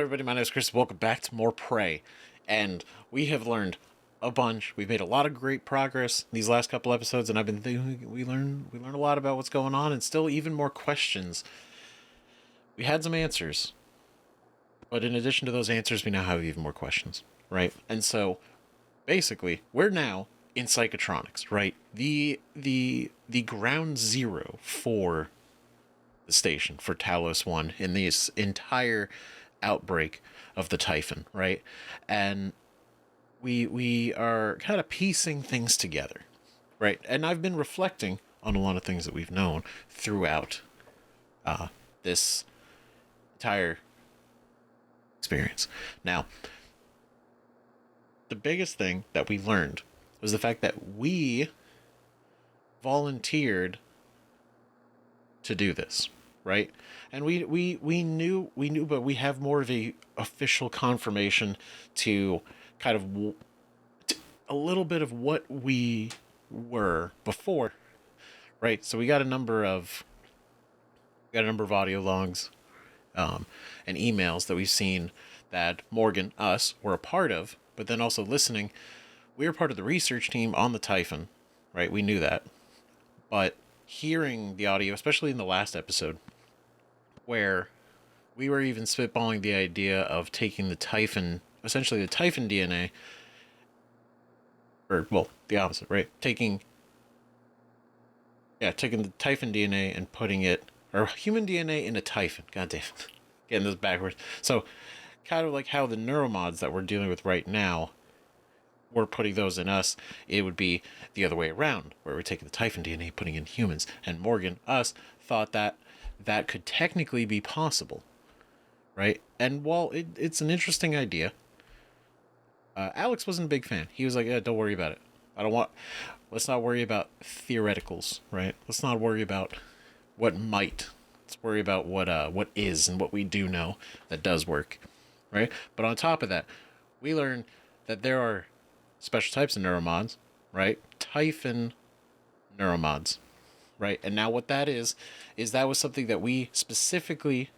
everybody. My name is Chris. Welcome back to more Prey. And we have learned a bunch. We've made a lot of great progress these last couple episodes, and I've been thinking we learned a lot about what's going on, and still even more questions. We had some answers, but in addition to those answers, we now have even more questions, right? And so, basically, we're now in Psychotronics, right? The ground zero for the station, for Talos 1 in this entire outbreak of the Typhon, right? And we are kind of piecing things together, right? And I've been reflecting on a lot of things that we've known throughout this entire experience. Now, the biggest thing that we learned was the fact that we volunteered to do this, right? And we knew, but we have more of a official confirmation to kind of a little bit of what we were before, right? So we got a number of audio logs and emails that we've seen that Morgan, us, were a part of, but then also listening. We were part of the research team on the Typhon, right? We knew that, but hearing the audio, especially in the last episode, where we were even spitballing the idea of taking the Typhon, essentially the Typhon DNA, or, well, the opposite, right? Taking the Typhon DNA and putting it, or human DNA in a Typhon. God damn it. Getting this backwards. So, kind of like how the neuromods that we're dealing with right now, we're putting those in us, it would be the other way around, where we're taking the Typhon DNA, putting in humans. And Morgan, us, thought that that could technically be possible, right? And while it's an interesting idea, Alex wasn't a big fan. He was like, yeah, don't worry about it. Let's not worry about theoreticals, right? Let's not worry about what might. Let's worry about what is and what we do know that does work, right? But on top of that, we learned that there are special types of neuromods, right? Typhon neuromods, right? And now what that is that was something that we specifically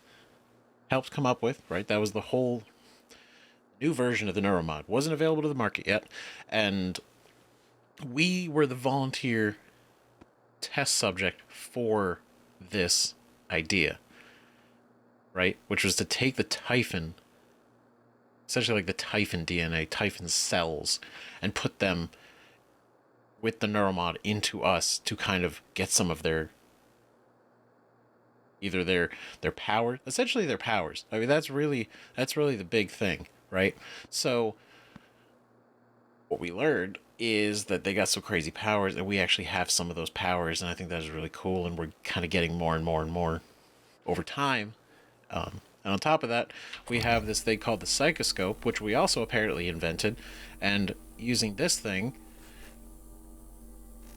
helped come up with, right? That was the whole new version of the neuromod. Wasn't available to the market yet, and we were the volunteer test subject for this idea, right? Which was to take the Typhon, essentially like the Typhon DNA, Typhon cells, and put them with the neuromod into us to kind of get some of their power, essentially their powers. I mean, that's really the big thing, right? So what we learned is that they got some crazy powers, and we actually have some of those powers, and I think that is really cool, and we're kind of getting more and more and more over time. And on top of that, we have this thing called the psychoscope, which we also apparently invented, and using this thing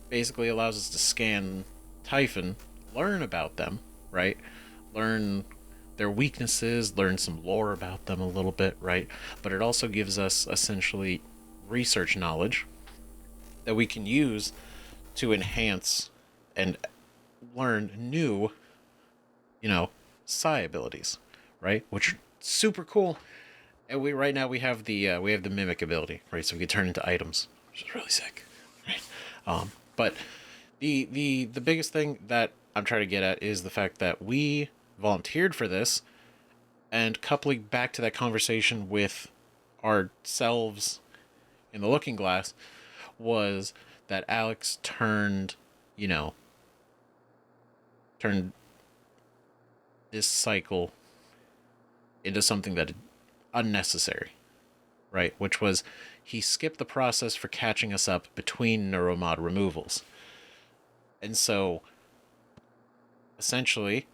basically allows us to scan Typhon, learn about them, right? Learn their weaknesses, learn some lore about them a little bit, right? But it also gives us essentially research knowledge that we can use to enhance and learn new, psi abilities, right? Which are super cool. And we have the mimic ability, right? So we can turn into items, which is really sick, right? But the biggest thing that I'm trying to get at is the fact that we volunteered for this, and coupling back to that conversation with ourselves in the looking glass was that Alex turned this cycle into something that unnecessary, right? Which was, he skipped the process for catching us up between neuromod removals. And so essentially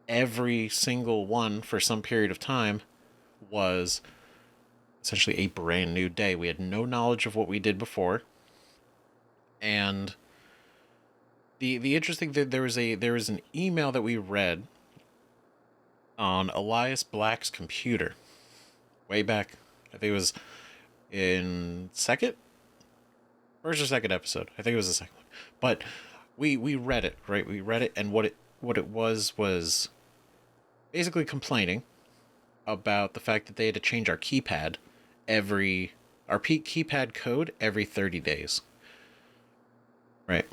every single one for some period of time was essentially a brand new day. We had no knowledge of what we did before. And the interesting thing, there was an email that we read on Elias Black's computer way back. I think it was in first or second episode. I think it was the second one. But we read it, right? We read it, and what it was basically complaining about the fact that they had to change our keypad keypad code every 30 days. Right.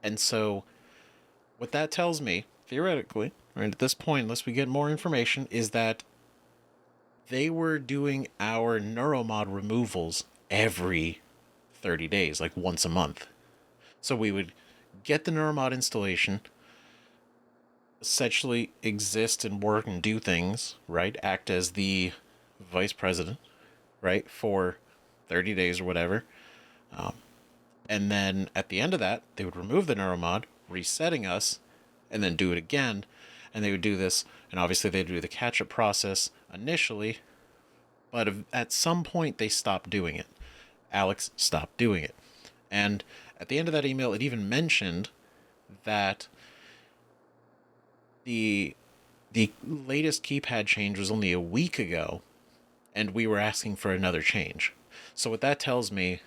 And so what that tells me, theoretically, right at this point, unless we get more information, is that they were doing our neuromod removals every 30 days, like once a month. So we would get the neuromod installation, essentially exist and work and do things, right? Act as the vice president, right? For 30 days or whatever. And then at the end of that, they would remove the neuromod, resetting us, and then do it again. And they would do this, and obviously they'd do the catch-up process initially, but at some point they stopped doing it. Alex stopped doing it. And at the end of that email, it even mentioned that the latest keypad change was only a week ago, and we were asking for another change. So what that tells me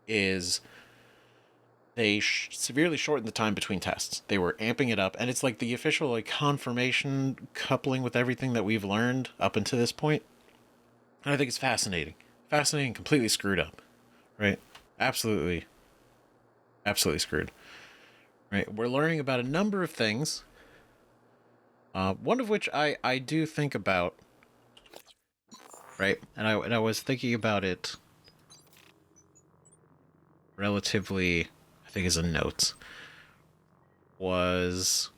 is they severely shortened the time between tests. They were amping it up, and it's like the official like confirmation coupling with everything that we've learned up until this point. And I think it's fascinating. Fascinating, completely screwed up. Right? Absolutely screwed. Right? We're learning about a number of things. One of which I do think about. Right? And I was thinking about it relatively, I think as a note, was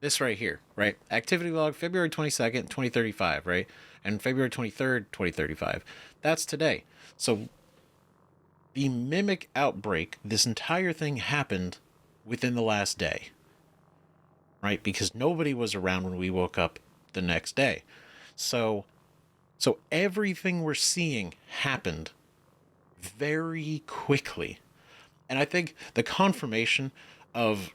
this right here, right? Activity log, February 22nd, 2035, right? And February 23rd, 2035. That's today. So the mimic outbreak, this entire thing happened within the last day, right? Because nobody was around when we woke up the next day. So everything we're seeing happened very quickly. And I think the confirmation of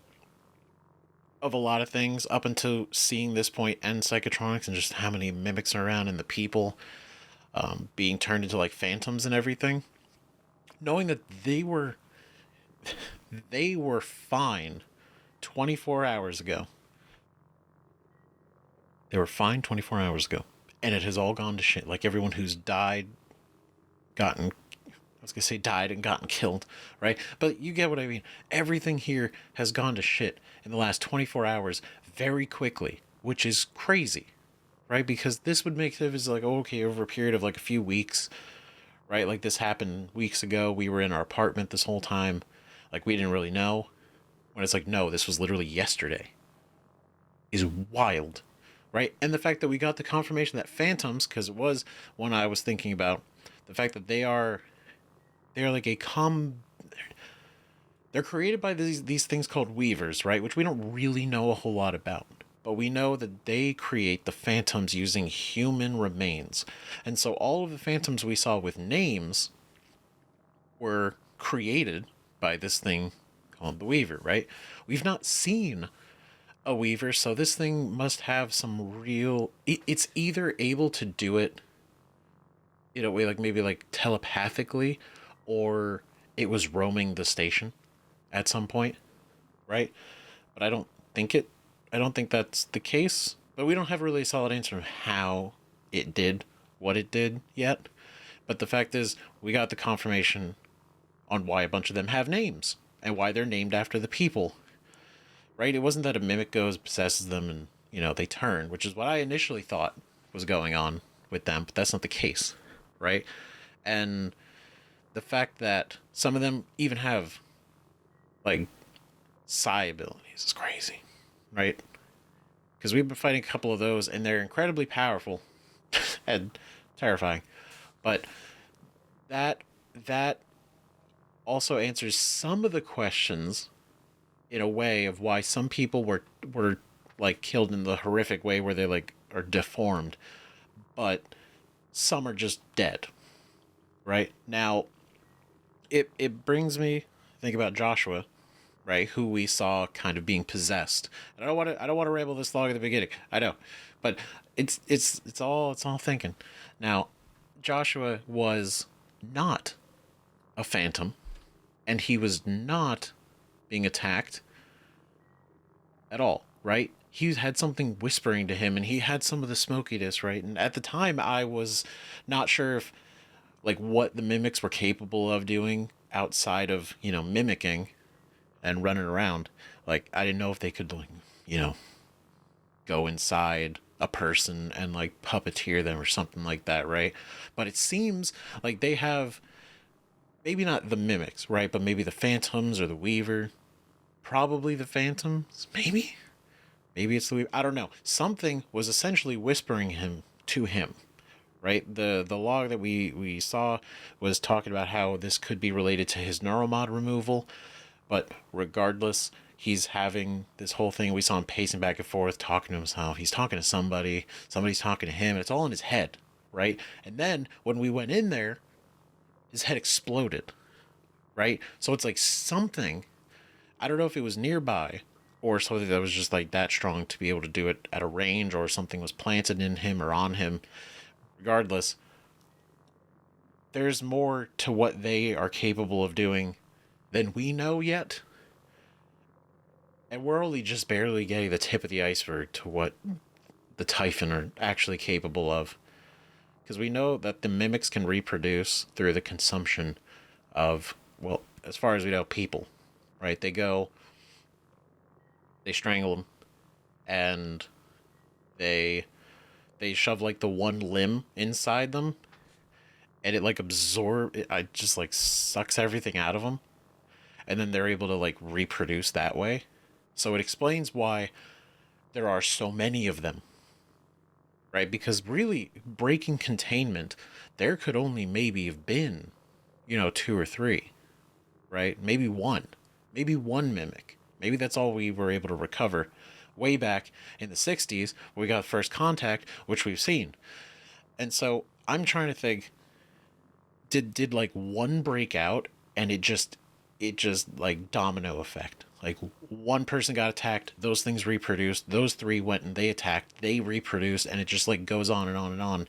a lot of things up until seeing this point and Psychotronics and just how many mimics are around and the people being turned into like phantoms and everything, knowing that they were fine 24 hours ago. They were fine 24 hours ago. And it has all gone to shit. Like everyone who's died and gotten killed, right? But you get what I mean. Everything here has gone to shit in the last 24 hours very quickly, which is crazy, right? Because this would make it as like, okay, over a period of like a few weeks, right? Like this happened weeks ago. We were in our apartment this whole time. Like we didn't really know. When it's like, no, this was literally yesterday. Is wild, right? And the fact that we got the confirmation that phantoms, because it was one I was thinking about, the fact that they're like they're created by these things called weavers, right? Which we don't really know a whole lot about. But we know that they create the phantoms using human remains. And so all of the phantoms we saw with names were created by this thing called the Weaver, right? We've not seen a Weaver, so this thing must have some real... It's either able to do it in a way like maybe like telepathically, or it was roaming the station at some point, right? But I don't think that's the case. But we don't have really a solid answer of how it did what it did yet. But the fact is, we got the confirmation on why a bunch of them have names and why they're named after the people, right? It wasn't that a mimic goes, possesses them, and, they turn, which is what I initially thought was going on with them, but that's not the case, right? And the fact that some of them even have, like, psi abilities is crazy, right? Because we've been fighting a couple of those, and they're incredibly powerful and terrifying. But that also answers some of the questions in a way of why some people were like killed in the horrific way where they like are deformed, but some are just dead. Right? Now, it brings me to think about Joshua, right, who we saw kind of being possessed. And I don't want to ramble this long at the beginning. I know. But it's all thinking. Now, Joshua was not a phantom, and he was not being attacked at all, right? he had something whispering to him, and he had some of the smokiness, right? And at the time, I was not sure if, like, what the mimics were capable of doing outside of, mimicking and running around. Like, I didn't know if they could, like, go inside a person and, like, puppeteer them or something like that, right? But it seems like they have, maybe not the mimics, right? But maybe the phantoms or the weaver. Probably the phantoms, maybe? Maybe it's the weaver. I don't know. Something was essentially whispering him to him, right? The log that we saw was talking about how this could be related to his neuromod removal, but regardless, he's having this whole thing. We saw him pacing back and forth, talking to himself. He's talking to somebody, somebody's talking to him, and it's all in his head, right? And then when we went in there, his head exploded, right? So it's like something, I don't know if it was nearby or something that was just like that strong to be able to do it at a range, or something was planted in him or on him. Regardless, there's more to what they are capable of doing than we know yet. And we're only just barely getting the tip of the iceberg to what the Typhon are actually capable of. Because we know that the mimics can reproduce through the consumption of, well, as far as we know, people. Right? They strangle them, and they shove like the one limb inside them, and it like it just like sucks everything out of them, and then they're able to like reproduce that way. So it explains why there are so many of them, right? Because really, breaking containment, there could only maybe have been, two or three, right? Maybe one mimic. Maybe that's all we were able to recover way back in the 60s when we got first contact, which we've seen. And so I'm trying to think, did like one break out and it just like domino effect? Like one person got attacked, those things reproduced, those three went and they attacked, they reproduced, and it just like goes on and on and on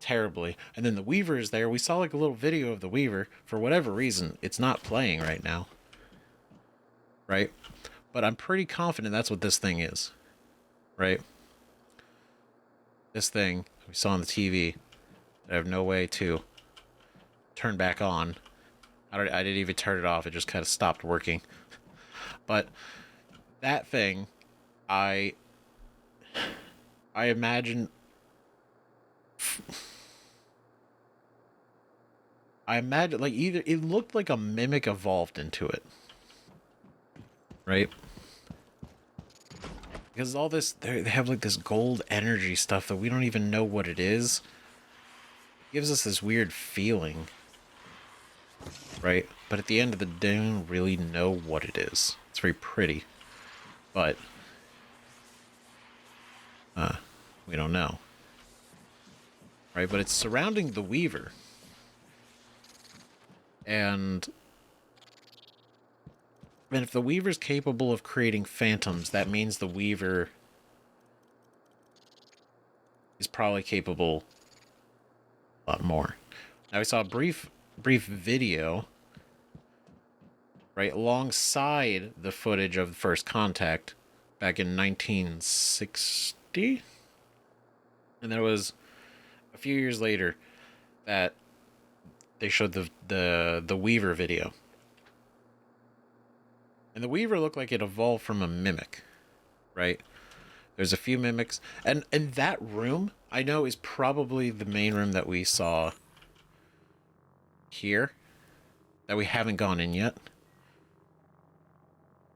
terribly. And then the Weaver is there. We saw like a little video of the Weaver. For whatever reason, it's not playing right now. Right? But I'm pretty confident that's what this thing is. Right? This thing we saw on the TV that I have no way to turn back on. I didn't even turn it off. It just kind of stopped working. But that thing, I imagine... like either it looked like a mimic evolved into it. Right? Because all this, they have like this gold energy stuff that we don't even know what it is. It gives us this weird feeling. Right? But at the end of the day, we don't really know what it is. It's very pretty. But we don't know. Right? But it's surrounding the Weaver. And if the Weaver's capable of creating phantoms, that means the Weaver is probably capable a lot more. Now, we saw a brief video, right, alongside the footage of the first contact back in 1960. And there was a few years later that they showed the Weaver video. And the Weaver looked like it evolved from a mimic, right? There's a few mimics. And that room, I know, is probably the main room that we saw here, that we haven't gone in yet.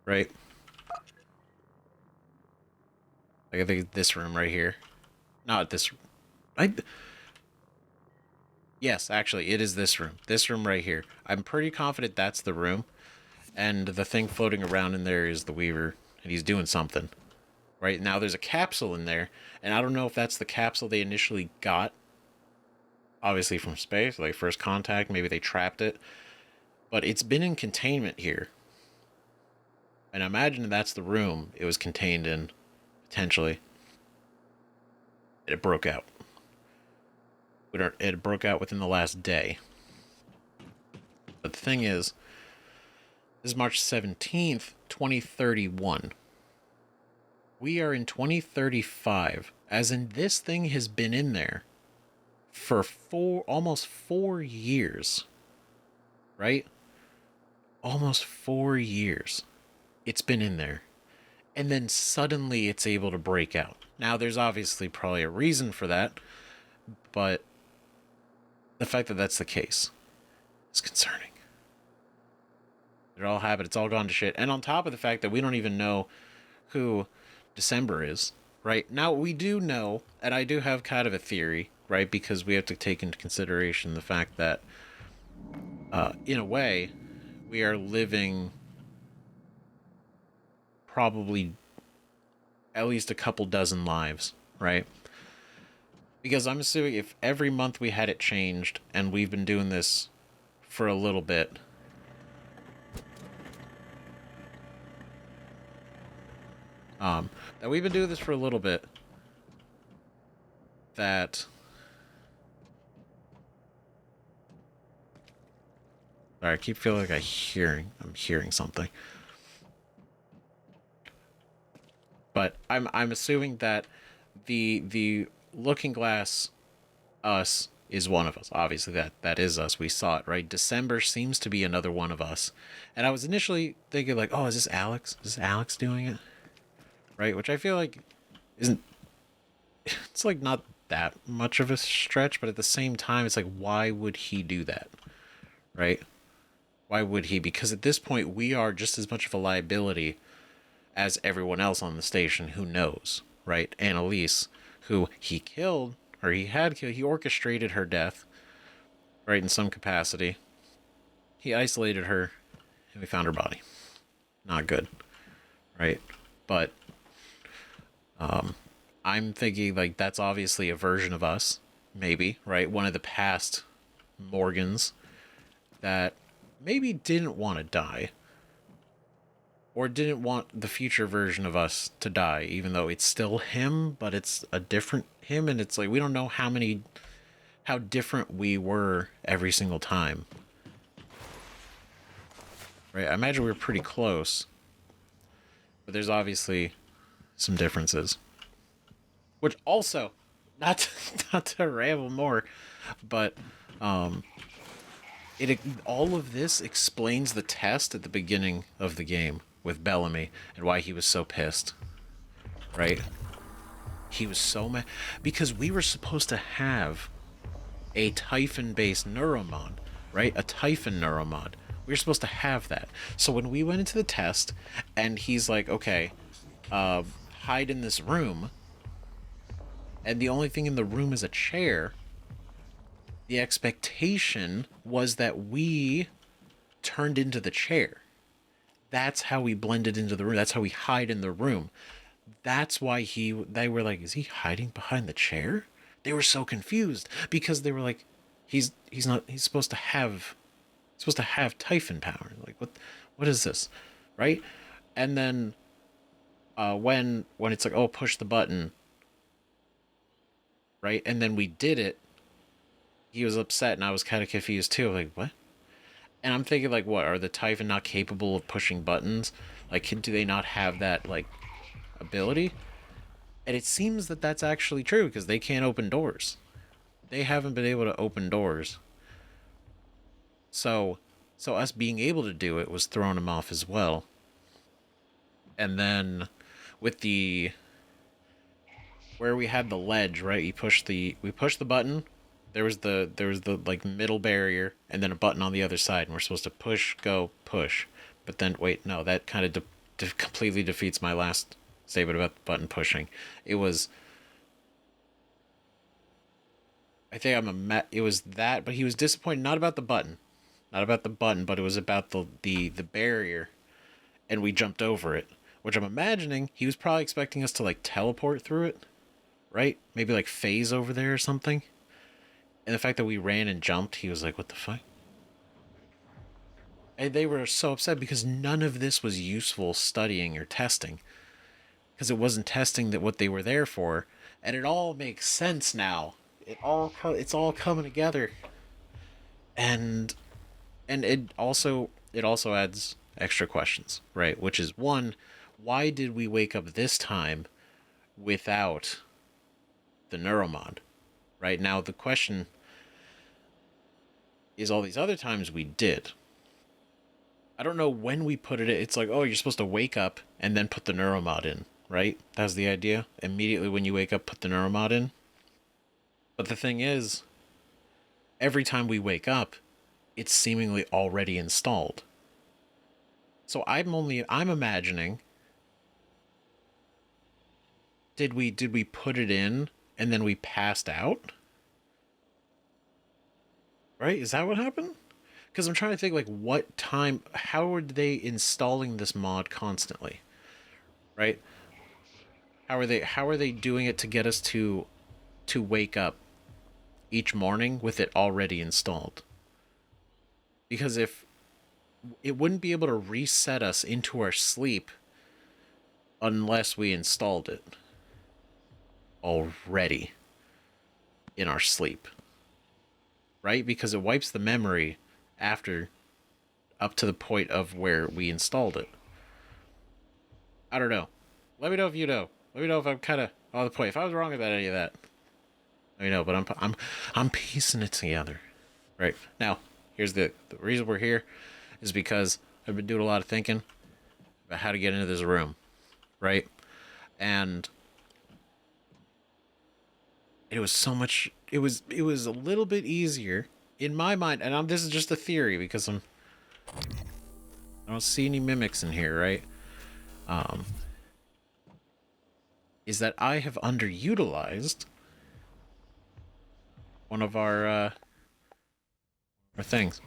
Right? Like, I think this room right here. Not this... Yes, actually, it is this room. This room right here. I'm pretty confident that's the room. And the thing floating around in there is the Weaver, and he's doing something. Right now, there's a capsule in there, and I don't know if that's the capsule they initially got, obviously from space, like first contact. Maybe they trapped it, but it's been in containment here, and I imagine that's the room it was contained in, potentially. And it broke out. It broke out within the last day. But the thing is, this is March 17th, 2031. We are in 2035, as in this thing has been in there for almost 4 years, right? Almost 4 years. It's been in there. And then suddenly it's able to break out. Now, there's obviously probably a reason for that, but the fact that that's the case is concerning. It all happened. It's all gone to shit. And on top of the fact that we don't even know who December is, right? Now, we do know, and I do have kind of a theory, right? Because we have to take into consideration the fact that, in a way, we are living probably at least a couple dozen lives, right? Because I'm assuming if every month we had it changed, and we've been doing this for a little bit, that we've been doing this for a little bit, that... Sorry, I keep feeling like I'm hearing something. But I'm assuming that the Looking Glass us is one of us. Obviously that is us. We saw it, right? December seems to be another one of us. And I was initially thinking like, oh, is this Alex? Is this Alex doing it? Right? Which I feel like isn't, it's like not that much of a stretch, but at the same time it's like, why would he do that? Right? Why would he? Because at this point we are just as much of a liability as everyone else on the station who knows, right? Annalise, who he killed, or he had killed, he orchestrated her death, right, in some capacity. He isolated her, and we found her body. Not good, right? But I'm thinking, like, that's obviously a version of us, maybe, right? One of the past Morgans that maybe didn't want to die, or didn't want the future version of us to die, even though it's still him, but it's a different him, and it's like we don't know how different we were every single time. Right? I imagine we were pretty close, but there's obviously some differences. Which also, not to ramble more, but it all of this explains the test at the beginning of the game with Bellamy and why he was so pissed. Right? He was so mad because we were supposed to have a Typhon-based neuromod, right? A Typhon neuromod. We were supposed to have that. So when we went into the test, and he's like, "Okay, hide in this room," and the only thing in the room is a chair. The expectation was that we turned into the chair. That's how we blended into the room. That's how we hide in the room. That's why they were like, is he hiding behind the chair? They were so confused because they were like, he's supposed to have Typhon power. Like, what is this? Right? And then when it's like, oh, push the button, right? And then we did it. He was upset and I was kind of confused too. Like, what? And I'm thinking, like, what, are the Typhon not capable of pushing buttons? Like, do they not have that, like, ability? And it seems that that's actually true, because they can't open doors. They haven't been able to open doors. So us being able to do it was throwing them off as well. And then with the, where we had the ledge, right? We pushed the button. There was the like middle barrier, and then a button on the other side, and we're supposed to push, go, push. But then wait, no, that kind of completely defeats my last statement about the button pushing. It was, I think it was that, but he was disappointed not about the button, but it was about the barrier, and we jumped over it, which I'm imagining he was probably expecting us to like teleport through it, right? Maybe like phase over there or something. And the fact that we ran and jumped, he was like, what the fuck? And they were so upset because none of this was useful studying or testing. Because it wasn't testing that what they were there for. And it all makes sense now. It's all coming together. And it also adds extra questions, right? Which is, one, why did we wake up this time without the neuromod? Right now, the question is all these other times we did. I don't know when we put it in. It's like, oh, you're supposed to wake up and then put the neuromod in, right? That's the idea. Immediately when you wake up, put the neuromod in. But the thing is, every time we wake up, it's seemingly already installed. So I'm imagining, did we put it in and then we passed out? Right? Is that what happened? Because I'm trying to think, like, what time, how are they installing this mod constantly? Right? How are they doing it to get us to wake up each morning with it already installed? Because if it wouldn't be able to reset us into our sleep unless we installed it already in our sleep. Right? Because it wipes the memory after up to the point of where we installed it. I don't know. Let me know if you know. Let me know if I'm kind of on the point. If I was wrong about any of that, let me know. But I'm piecing it together. Right now, here's the reason we're here is because I've been doing a lot of thinking about how to get into this room, right? And it was so much. It was a little bit easier in my mind, and this is just a theory because I don't see any mimics in here, right? Is that I have underutilized one of our things.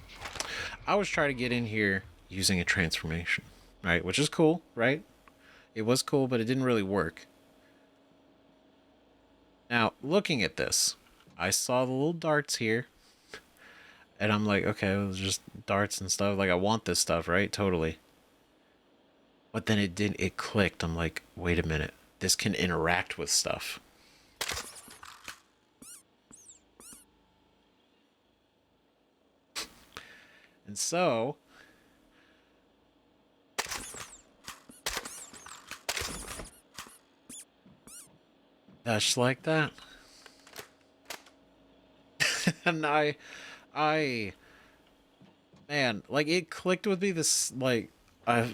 I was trying to get in here using a transformation, right? Which is cool, right? It was cool, but it didn't really work. Now, looking at this, I saw the little darts here. And I'm like, okay, it was just darts and stuff. Like, I want this stuff, right? Totally. But then it clicked. I'm like, wait a minute. This can interact with stuff. And so, just like that. And man, like, it clicked with me this, like a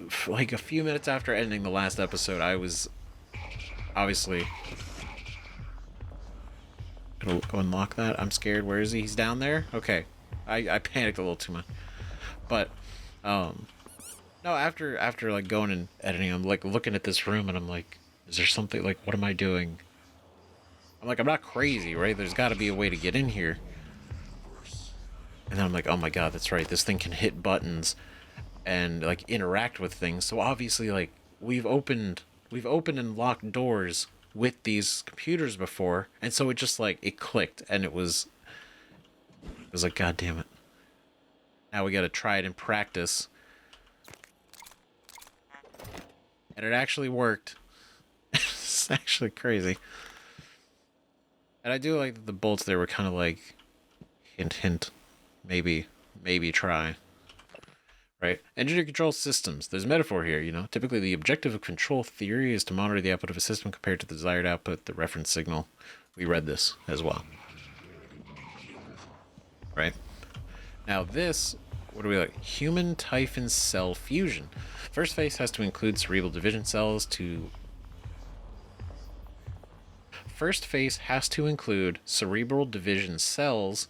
few minutes after ending the last episode. I was obviously gonna go and lock that. I'm scared. Where is he? He's down there? Okay. I panicked a little too much. But, no, after, like, going and editing, I'm, like, looking at this room, and I'm like, is there something, like, what am I doing? I'm like, I'm not crazy, right? There's gotta be a way to get in here. And then I'm like, oh my god, that's right. This thing can hit buttons and, like, interact with things. So obviously, like, we've opened and locked doors with these computers before, and so it just, like, it clicked, and it was like, god damn it. Now we gotta try it in practice. And it actually worked. It's actually crazy. And I do like that the bolts there were kind of like, hint, hint, maybe try. Right? Engineer control systems. There's a metaphor here, you know. Typically, the objective of control theory is to monitor the output of a system compared to the desired output, the reference signal. We read this as well. Right? Now this, what do we like? Human Typhon cell fusion. First phase has to include cerebral division cells to... First phase has to include cerebral division cells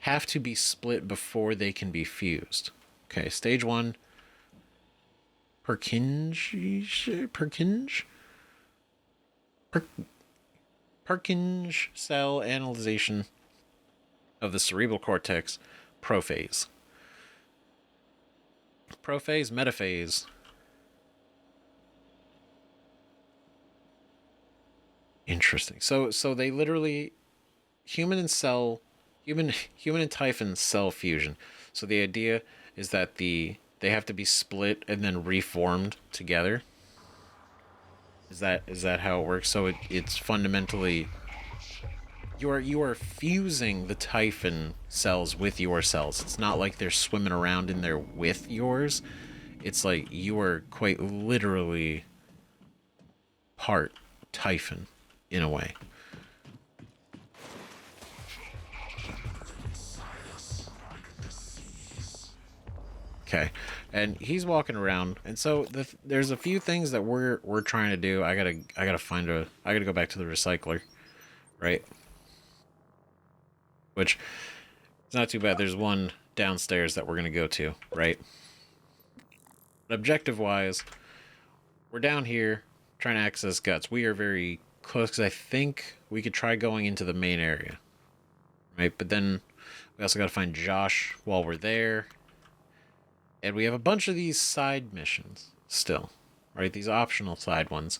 have to be split before they can be fused. Okay, stage 1. Purkinje cell analyzation of the cerebral cortex, prophase. Prophase, metaphase. Interesting. So they literally human and Typhon cell fusion. So the idea is that they have to be split and then reformed together. Is that how it works? So it's fundamentally you are fusing the Typhon cells with your cells. It's not like they're swimming around in there with yours. It's like you are quite literally apart Typhon in a way. Okay, and he's walking around, and so there's a few things that we're trying to do. I gotta go back to the recycler, right? Which is not too bad. There's one downstairs that we're gonna go to, right? But objective wise, we're down here trying to access guts. We are very close because I think we could try going into the main area, right? But then we also got to find Josh while we're there. And we have a bunch of these side missions still, right? These optional side ones.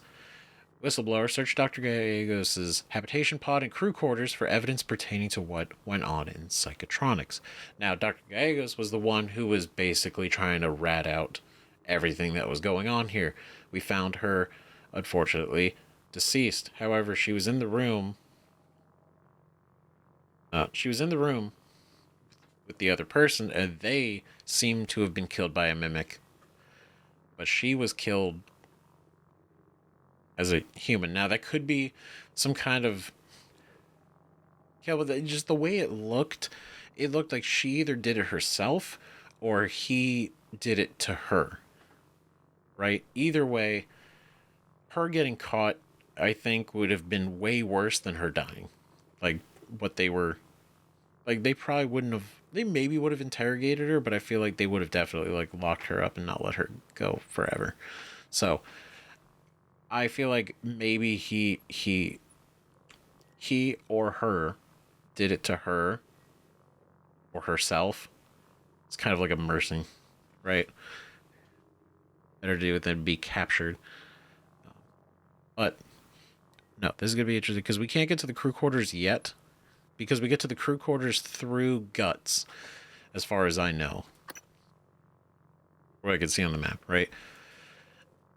Whistleblower, search Dr. Gallegos' habitation pod and crew quarters for evidence pertaining to what went on in Psychotronics. Now, Dr. Gallegos was the one who was basically trying to rat out everything that was going on here. We found her, unfortunately, deceased. However, she was in the room. With the other person, and they seem to have been killed by a mimic. But she was killed as a human. Now, that could be some kind of... Yeah, but just the way it looked like she either did it herself or he did it to her. Right? Either way, her getting caught, I think, would have been way worse than her dying. Like, what they were... Like, they probably wouldn't have... They maybe would have interrogated her, but I feel like they would have definitely, like, locked her up and not let her go forever. So, I feel like maybe he or her did it to her or herself. It's kind of like a mercy, right? Better do it than be captured. But, no, this is going to be interesting because we can't get to the crew quarters yet. Because we get to the crew quarters through G.U.T.S, as far as I know. What I can see on the map, right?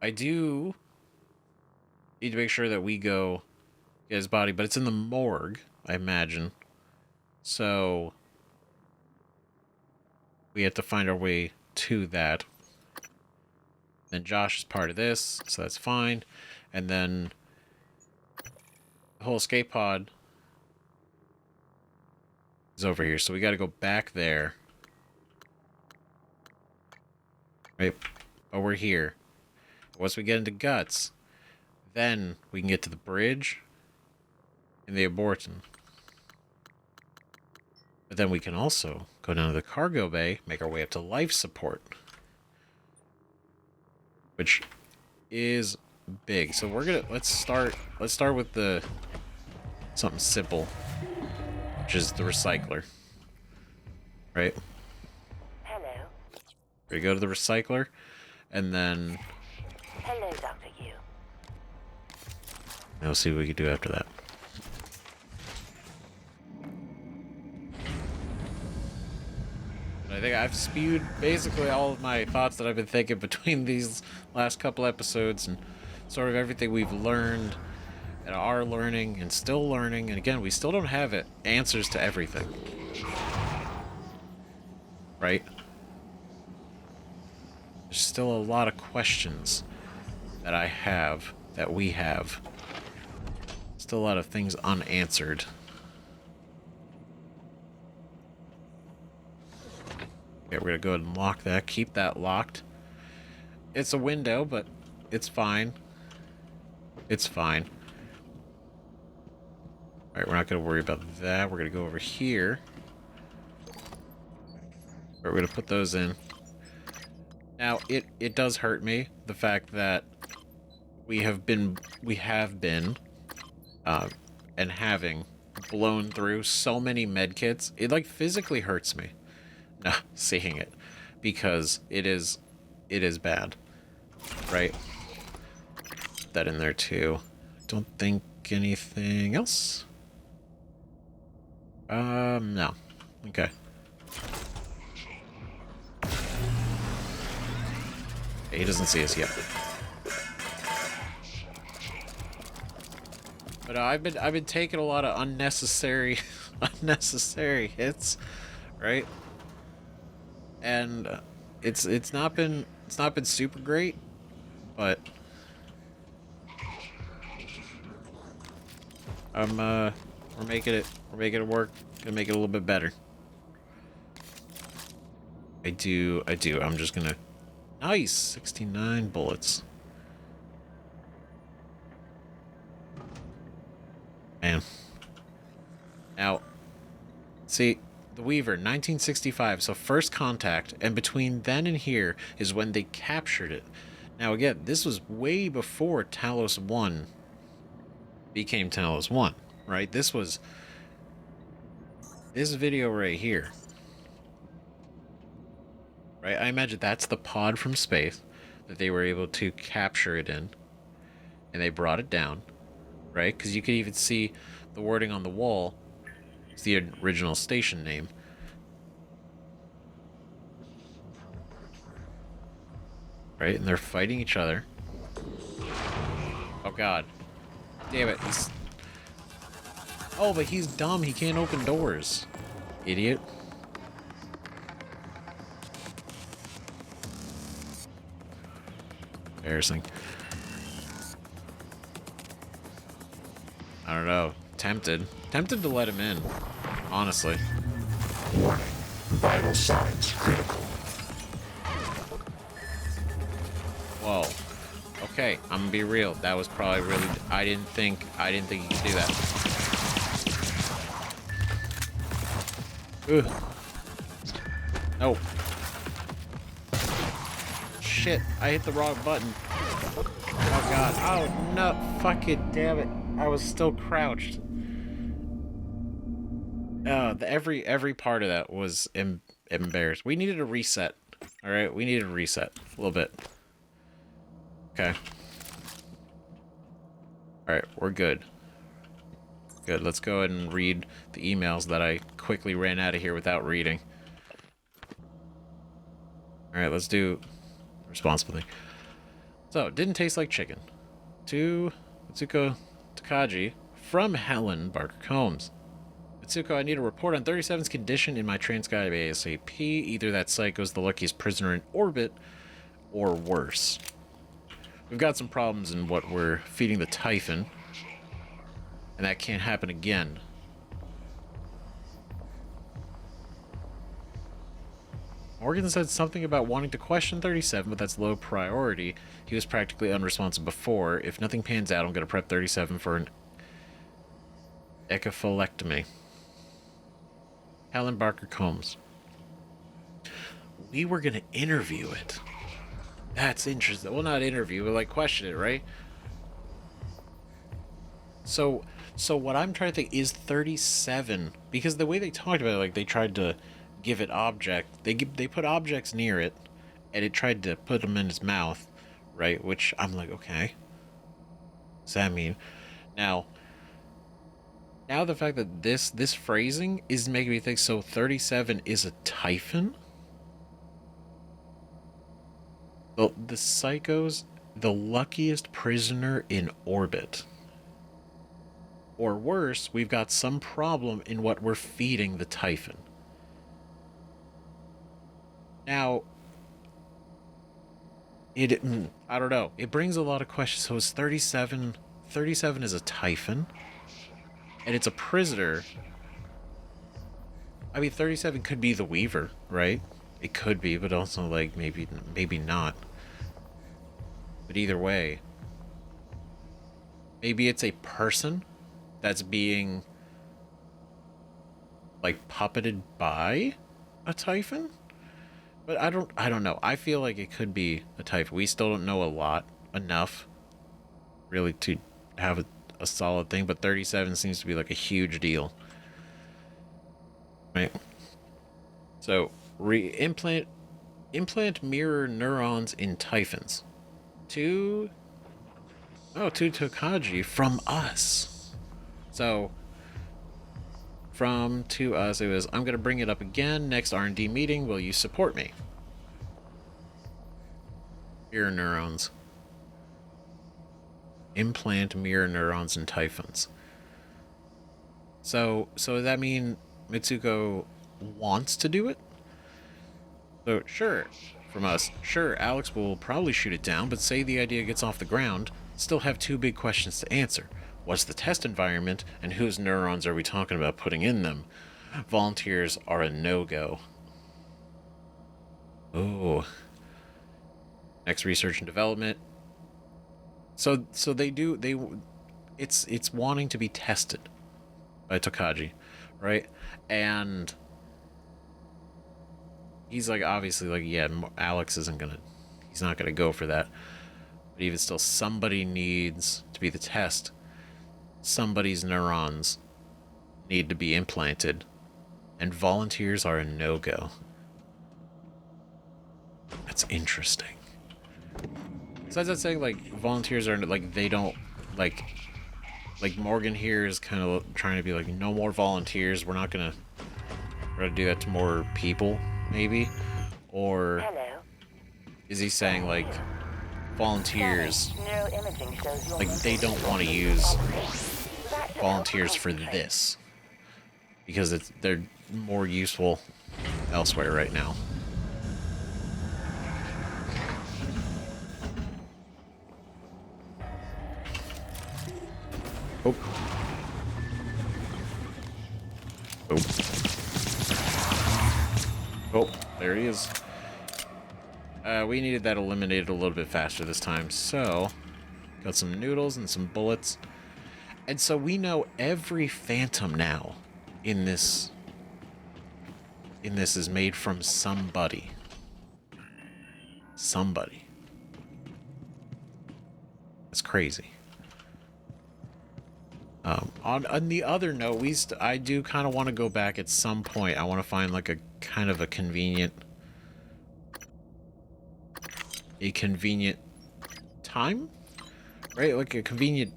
I do need to make sure that we go get his body, but it's in the morgue, I imagine. So we have to find our way to that. Then Josh is part of this, so that's fine. And then the whole escape pod is over here, so we got to go back there. Right? But we're here. Once we get into G.U.T.S, then we can get to the bridge and the abortion. But then we can also go down to the cargo bay, make our way up to life support, which is big. So we're gonna let's start with the something simple, which is the recycler. Right? Hello. We go to the recycler, and then... Hello, Dr. U. Now we'll see what we can do after that. I think I've spewed basically all of my thoughts that I've been thinking between these last couple episodes, and sort of everything we've learned and are learning and still learning. And again, we still don't have answers to everything. Right? There's still a lot of questions that we have. Still a lot of things unanswered. Okay, we're gonna go ahead and lock that. Keep that locked. It's a window, but it's fine. It's fine. Alright, we're not gonna worry about that. We're gonna go over here. We're gonna put those in. Now, it does hurt me, the fact that we have been and having blown through so many med kits. It, like, physically hurts me. No, seeing it. Because it is bad. Right? Put that in there, too. Don't think anything else? No. Okay. He doesn't see us yet. But I've been taking a lot of unnecessary hits, right? And it's not been super great, but We're making it work. Gonna make it a little bit better. I do. I'm just gonna... Nice! 69 bullets. Man. Now, see, the Weaver, 1965, so first contact, and between then and here is when they captured it. Now again, this was way before Talos 1 became Talos 1, right? This was this video right here. Right? I imagine that's the pod from space that they were able to capture it in, and they brought it down, right? Because you could even see the wording on the wall. It's the original station name. Right? And they're fighting each other. Oh god. Damn it. Oh, but he's dumb. He can't open doors. Idiot. Embarrassing. I don't know. Tempted to let him in, honestly. Warning. Vital signs critical. Whoa. Okay, I'm gonna be real. That was probably really... I didn't think he could do that. Ugh. No. Shit, I hit the wrong button. Oh god. Oh no. Fuck it. Damn it. I was still crouched. Every part of that was embarrassed. We needed a reset. Alright, we needed a reset. A little bit. Okay. Alright, we're good. Good, let's go ahead and read the emails that I quickly ran out of here without reading. Alright, let's do responsibly. So, didn't taste like chicken. To Mitsuko Takagi from Helen Barker Combs. Mitsuko, I need a report on 37's condition in my Transguide ASAP. Either that psycho's the luckiest prisoner in orbit, or worse. We've got some problems in what we're feeding the Typhon, and that can't happen again. Morgan said something about wanting to question 37, but that's low priority. He was practically unresponsive before. If nothing pans out, I'm going to prep 37 for an echophilectomy. Helen Barker Combs. We were going to interview it. That's interesting. Well, not interview, but like question it, right? So what I'm trying to think is 37, because the way they talked about it, like they tried to give it object. They put objects near it, and it tried to put them in its mouth, right? Which I'm like, okay. What's that mean? Now the fact that this phrasing is making me think, so 37 is a Typhon? The psycho's the luckiest prisoner in orbit. Or worse, we've got some problem in what we're feeding the Typhon. Now, I don't know. It brings a lot of questions. So is 37 is a Typhon? And it's a prisoner. I mean, 37 could be the Weaver, right? It could be, but also, like, maybe not. But either way, maybe it's a person that's being, like, puppeted by a Typhon? But I don't know. I feel like it could be a Typhon. We still don't know enough, really, to have a solid thing, but 37 seems to be like a huge deal. Right? So, implant mirror neurons in Typhons. To Takagi from us. So, to us, it was, I'm going to bring it up again. Next R&D meeting, will you support me? Mirror neurons. Implant mirror neurons in Typhons. So does that mean Mitsuko wants to do it? So, sure, from us, sure, Alex will probably shoot it down, but say the idea gets off the ground, still have two big questions to answer. What's the test environment, and whose neurons are we talking about putting in them? Volunteers are a no-go. Oh. Next, research and development. So it's wanting to be tested by Tokaji, right? And he's like, obviously, like, yeah, Alex he's not gonna go for that. But even still, somebody needs to be the test. Somebody's neurons need to be implanted, and volunteers are a no-go. That's interesting. Besides that, saying, like, volunteers are, like, they don't, like Morgan here is kind of trying to be like, no more volunteers, we're gonna do that to more people, maybe? Or Hello. is he saying, like, volunteers, Neuroimaging shows your like, they don't want to use volunteers for this because they're more useful elsewhere right now. Oh. Oh. Oh, there he is. We needed that eliminated a little bit faster this time, so got some noodles and some bullets. And so we know every phantom now in this is made from somebody. Somebody. That's crazy. On the other note, I do kind of want to go back at some point. I want to find like a kind of a convenient time, right? Like a convenient.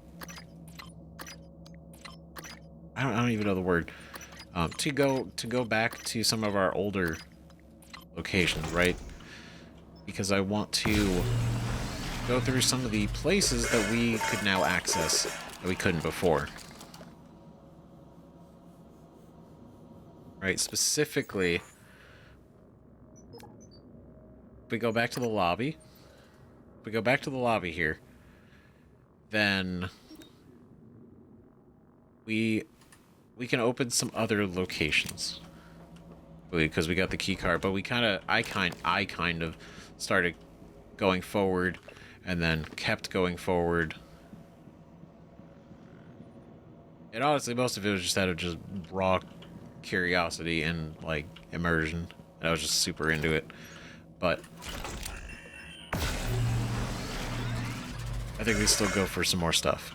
I don't even know the word. To go back to some of our older locations, right? Because I want to go through some of the places that we could now access that we couldn't before. Right, specifically, if we go back to the lobby, here, then we can open some other locations because we got the key card, but I kind of started going forward and then kept going forward. And honestly, most of it was just out of just raw curiosity and, like, immersion. And I was just super into it. But I think we still go for some more stuff.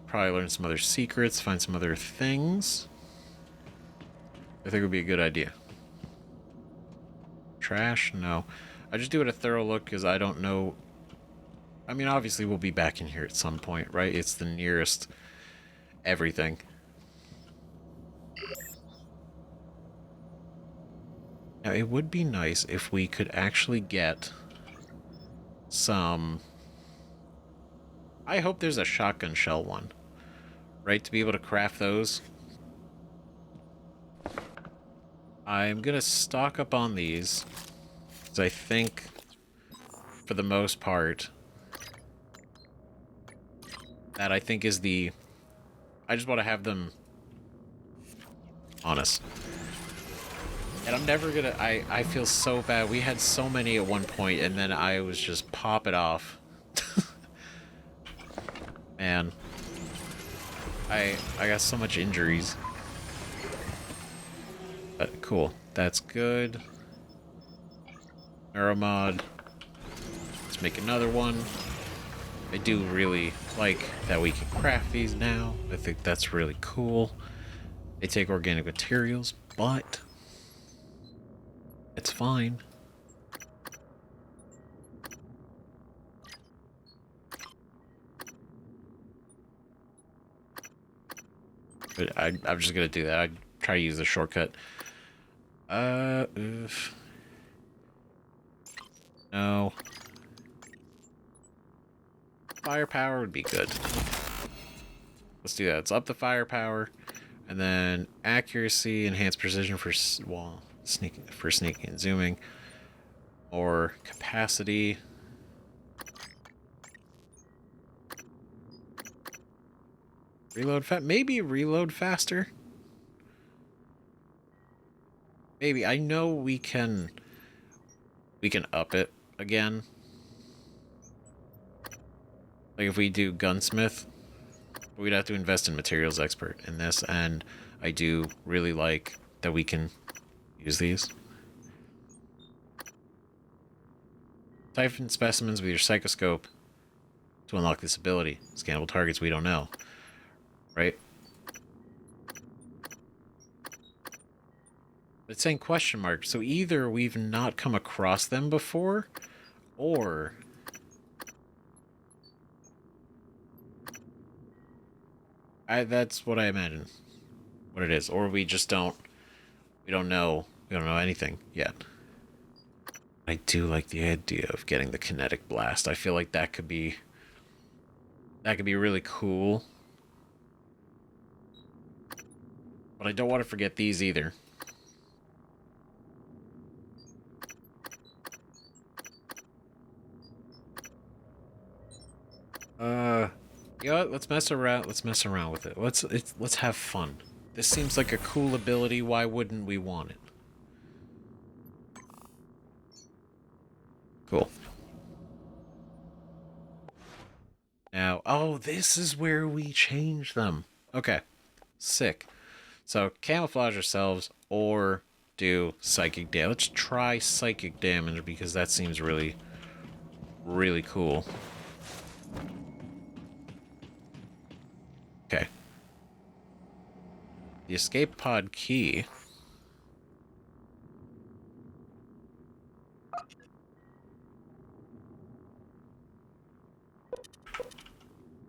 Probably learn some other secrets, find some other things. I think it would be a good idea. Trash? No. I just do it a thorough look because I don't know. I mean, obviously we'll be back in here at some point, right? It's the nearest everything. Now, it would be nice if we could actually get some... I hope there's a shotgun shell one, right? To be able to craft those. I'm gonna stock up on these, because I think, for the most part, that I think is the... I just want to have them honest. And I'm never gonna... I feel so bad. We had so many at one point, and then I was just pop it off. Man. I got so much injuries. But cool. That's good. Neuromod. Let's make another one. I do really like that we can craft these now. I think that's really cool. They take organic materials, but it's fine. But I'm just gonna do that. I try to use the shortcut. Oof. No. Firepower would be good. Let's do that. Let's up the firepower, and then accuracy, enhanced precision for sneaking and zooming, or capacity. Maybe reload faster. Maybe. I know we can up it again. Like if we do gunsmith, we'd have to invest in materials expert in this, and I do really like that we can use these. Typhon specimens with your psychoscope to unlock this ability. Scannable targets we don't know. Right? It's saying question mark, so either we've not come across them before, or that's what I imagine what it is. Or we just don't know anything yet. I do like the idea of getting the kinetic blast. I feel like that could be really cool. But I don't want to forget these either. You know what? Let's mess around with it. Let's have fun. This seems like a cool ability. Why wouldn't we want it? Cool. Now, oh, this is where we change them. Okay. Sick. So, camouflage ourselves or do psychic damage. Let's try psychic damage because that seems really, really cool. Okay. The escape pod key.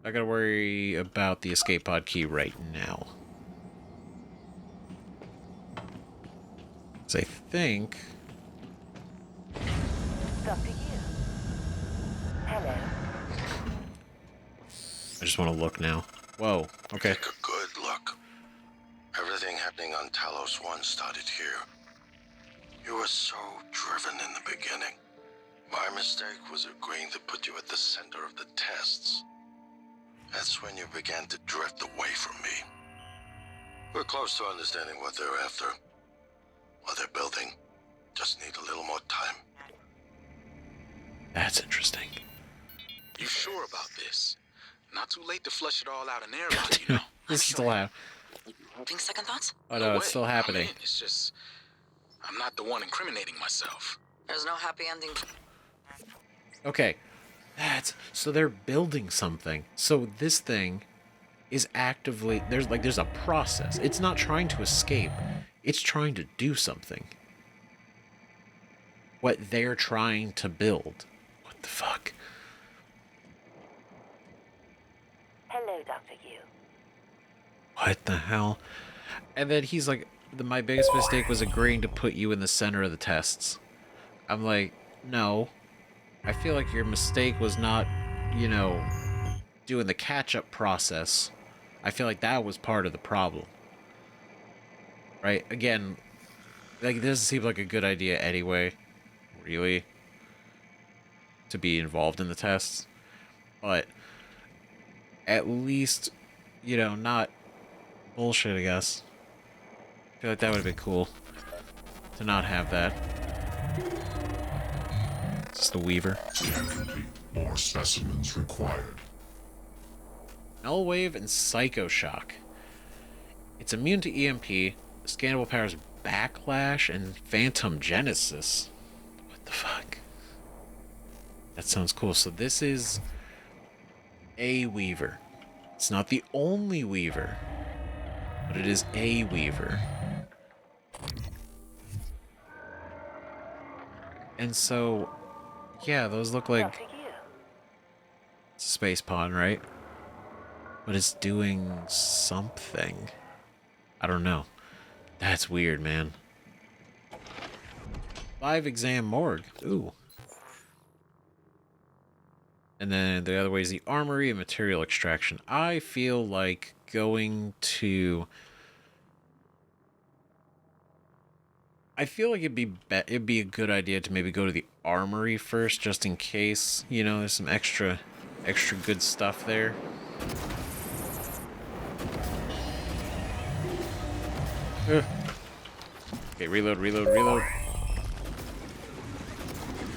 I gotta worry about the escape pod key right now. So I think... Dr. Yu. Hello. I just want to look now. Whoa, okay. Take a good look. Everything happening on Talos 1 started here. You were so driven in the beginning. My mistake was agreeing to put you at the center of the tests. That's when you began to drift away from me. We're close to understanding what they're after. What they're building. Just need a little more time. That's interesting. You sure about this? Not too late to flush it all out in everybody, you know? This is still happening. Having second thoughts? Oh no, it's way. still happening. I'm in. It's just, I'm not the one incriminating myself. There's no happy ending. Okay. So they're building something. So this thing is actively... There's a process. It's not trying to escape. It's trying to do something. What they're trying to build. What the fuck? Hello, Dr. Yu. What the hell? And then he's like, my biggest mistake was agreeing to put you in the center of the tests. I'm like, no. I feel like your mistake was not, doing the catch-up process. I feel like that was part of the problem. Right? Again, like, it doesn't seem like a good idea anyway, really, to be involved in the tests. But at least, not bullshit, I guess. I feel like that would have been cool to not have that. Is this the Weaver? Scan complete. More specimens required. Null Wave and Psychoshock. It's immune to EMP. Scannable powers Backlash and Phantom Genesis. What the fuck? That sounds cool. So this is a Weaver. It's not the only Weaver, but it is a Weaver. And so, yeah, those look like Dr. Yu. it's a space pod, right? But it's doing something. I don't know. That's weird, man. Live exam morgue. Ooh. And then the other way is the armory and material extraction. I feel like going to... I feel like it'd be a good idea to maybe go to the armory first, just in case, there's some extra good stuff there. Okay, reload, reload, reload.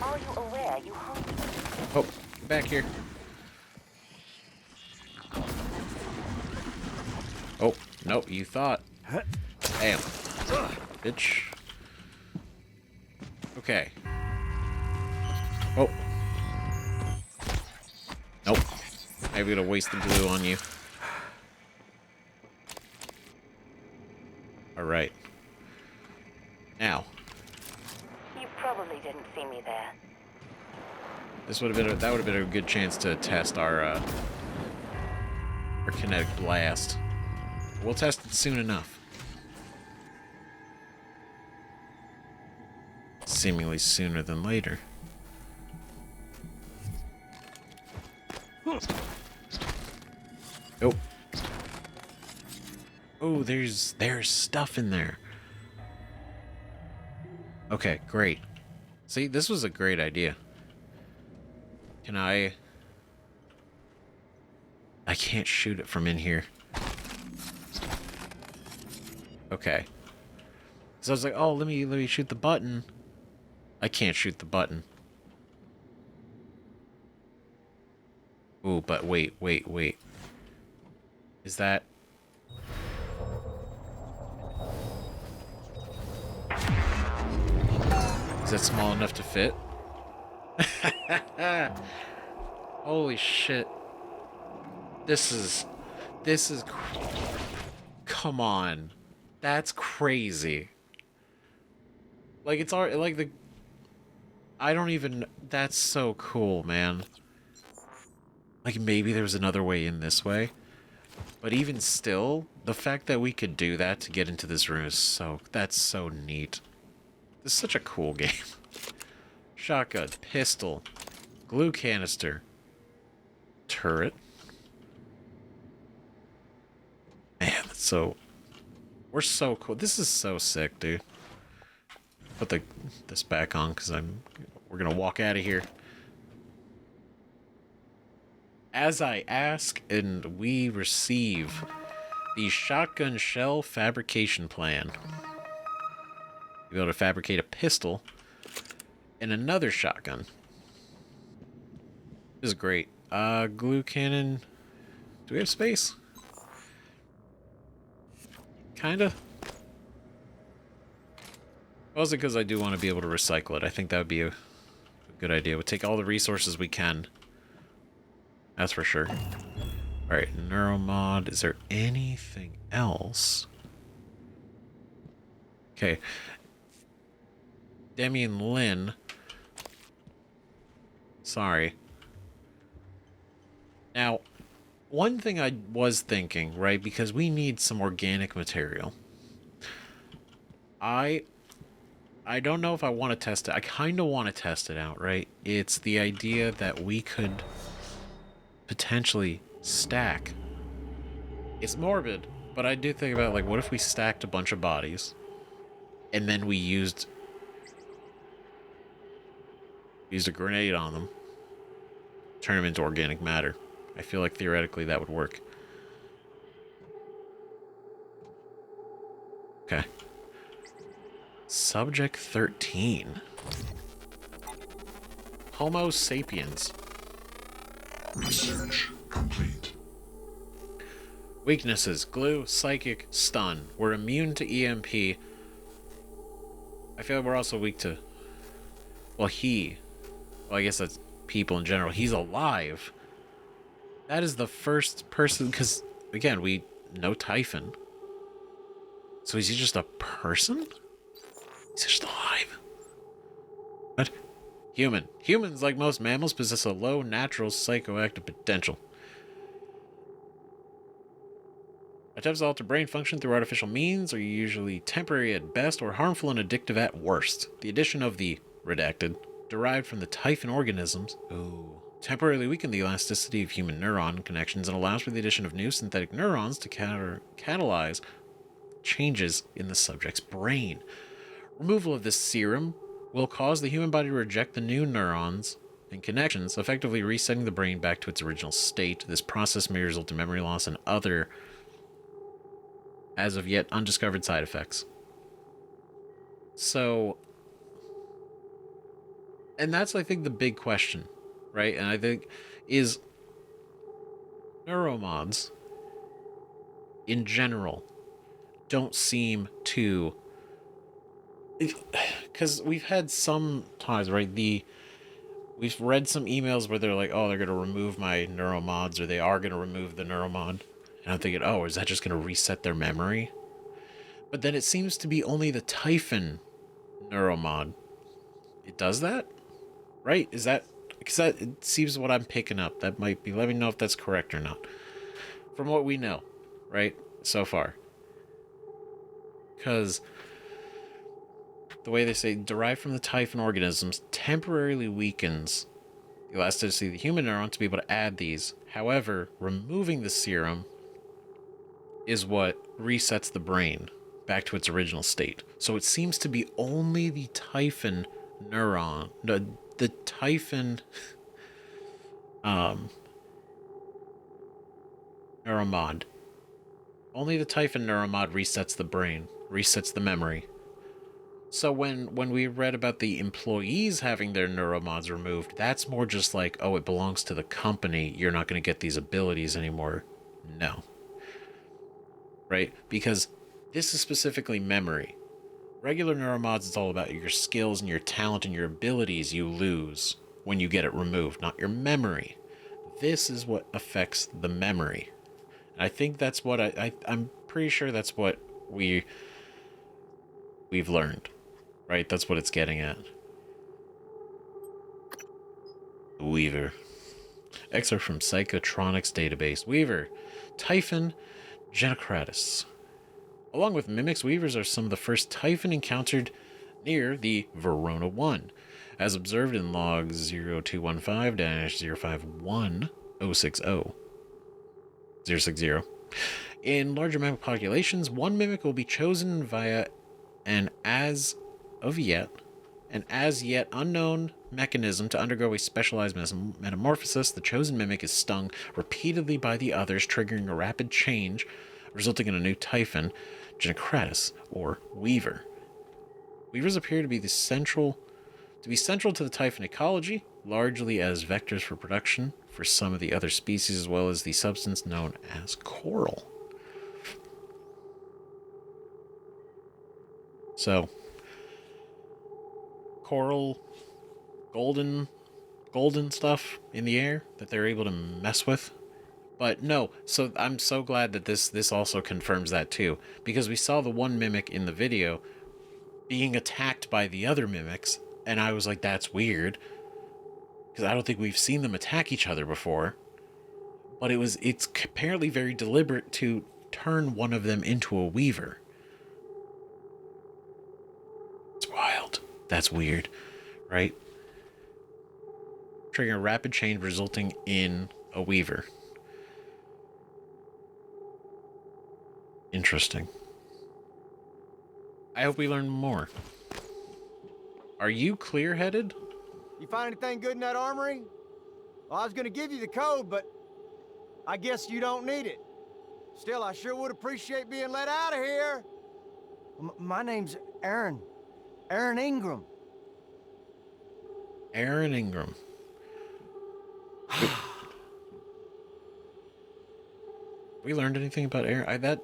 Are you aware you harmed me? Oh, back here. Oh, nope, you thought. Damn. Bitch. Okay. Oh. Nope. I'm gonna waste the glue on you. Alright. Now. You probably didn't see me there. This would have been that would have been a good chance to test our kinetic blast. We'll test it soon enough. Seemingly sooner than later. Oh. Oh, there's stuff in there. Okay, great. See, this was a great idea. Can I can't shoot it from in here. Okay. So I was like, oh, let me shoot the button. I can't shoot the button. Ooh, but wait. Is that... Is that small enough to fit? Holy shit. This is... Come on. That's crazy. Like, it's already... Like, the... I don't even... That's so cool, man. Like, maybe there's another way in this way. But even still, the fact that we could do that to get into this room is so... That's so neat. This is such a cool game. Shotgun, pistol, glue canister, turret. Man, that's so... We're so cool. This is so sick, dude. Put this back on, because we're gonna walk out of here. As I ask and we receive the shotgun shell fabrication plan. You'll be able to fabricate a pistol and another shotgun. This is great. Glue cannon. Do we have space? Kinda. Mostly because I do want to be able to recycle it. I think that would be a good idea. We'll take all the resources we can. That's for sure. Alright, neuromod. Is there anything else? Okay. Demi and Lynn. Sorry. Now, one thing I was thinking, right, because we need some organic material. I don't know if I want to test it. I kind of want to test it out, right? It's the idea that we could potentially stack. It's morbid, but I do think about, like, what if we stacked a bunch of bodies and then we used a grenade on them, turn them into organic matter. I feel like theoretically that would work. Okay. Subject 13. Homo sapiens. Research complete. Weaknesses: glue, psychic, stun. We're immune to EMP. I feel like we're also weak to... Well, I guess that's people in general. He's alive. That is the first person... Because, again, we know Typhon. So is he just a person? He's just alive. What? Human. Humans, like most mammals, possess a low natural psychoactive potential. Attempts to alter brain function through artificial means are usually temporary at best or harmful and addictive at worst. The addition of the redacted, derived from the Typhon organisms, temporarily weaken the elasticity of human neuron connections and allows for the addition of new synthetic neurons to catalyze changes in the subject's brain. Removal of this serum will cause the human body to reject the new neurons and connections, effectively resetting the brain back to its original state. This process may result in memory loss and other as of yet undiscovered side effects. So, and that's, I think, the big question, right? And I think is neuromods in general don't seem to, because we've had some times, right? We've read some emails where they're like, oh, they're going to remove my neuromods, or they are going to remove the neuromod. And I'm thinking, oh, is that just going to reset their memory? But then it seems to be only the Typhon neuromod. It does that? Right? Is that... Because that it seems what I'm picking up. That might be... Let me know if that's correct or not. From what we know, right? So far. Because the way they say, derived from the Typhon organisms, temporarily weakens the elasticity of the human neuron to be able to add these. However, removing the serum is what resets the brain back to its original state. So it seems to be only the Typhon neuron, the Typhon neuromod. Only the Typhon neuromod resets the brain, resets the memory. So when we read about the employees having their neuromods removed, that's more just like, oh, it belongs to the company. You're not going to get these abilities anymore. No. Right? Because this is specifically memory. Regular neuromods, it's all about your skills and your talent and your abilities you lose when you get it removed, not your memory. This is what affects the memory. And I think that's what I'm pretty sure that's what we've learned. Right? That's what it's getting at. Weaver. Excerpt from Psychotronics database. Weaver. Typhon G.U.T.S. Along with mimics, weavers are some of the first Typhon encountered near the Verona 1, as observed in log 0215-051060. In larger mimic populations, one mimic will be chosen via an as yet unknown mechanism to undergo a specialized metamorphosis. The chosen mimic is stung repeatedly by the others, triggering a rapid change, resulting in a new Typhon, G.U.T.S, or Weaver. Weavers appear to be central to the Typhon ecology, largely as vectors for production for some of the other species, as well as the substance known as coral. So, coral, golden stuff in the air that they're able to mess with. But no, so I'm so glad that this also confirms that too, because we saw the one mimic in the video being attacked by the other mimics, and I was like, that's weird, because I don't think we've seen them attack each other before. But it's apparently very deliberate to turn one of them into a weaver. It's wild. That's weird, right? Triggering a rapid change resulting in a weaver. Interesting. I hope we learn more. Are you clear-headed? You find anything good in that armory? Well, I was gonna give you the code, but I guess you don't need it. Still, I sure would appreciate being let out of here. My name's Aaron. Aaron Ingram. Aaron Ingram. We learned anything about Aaron?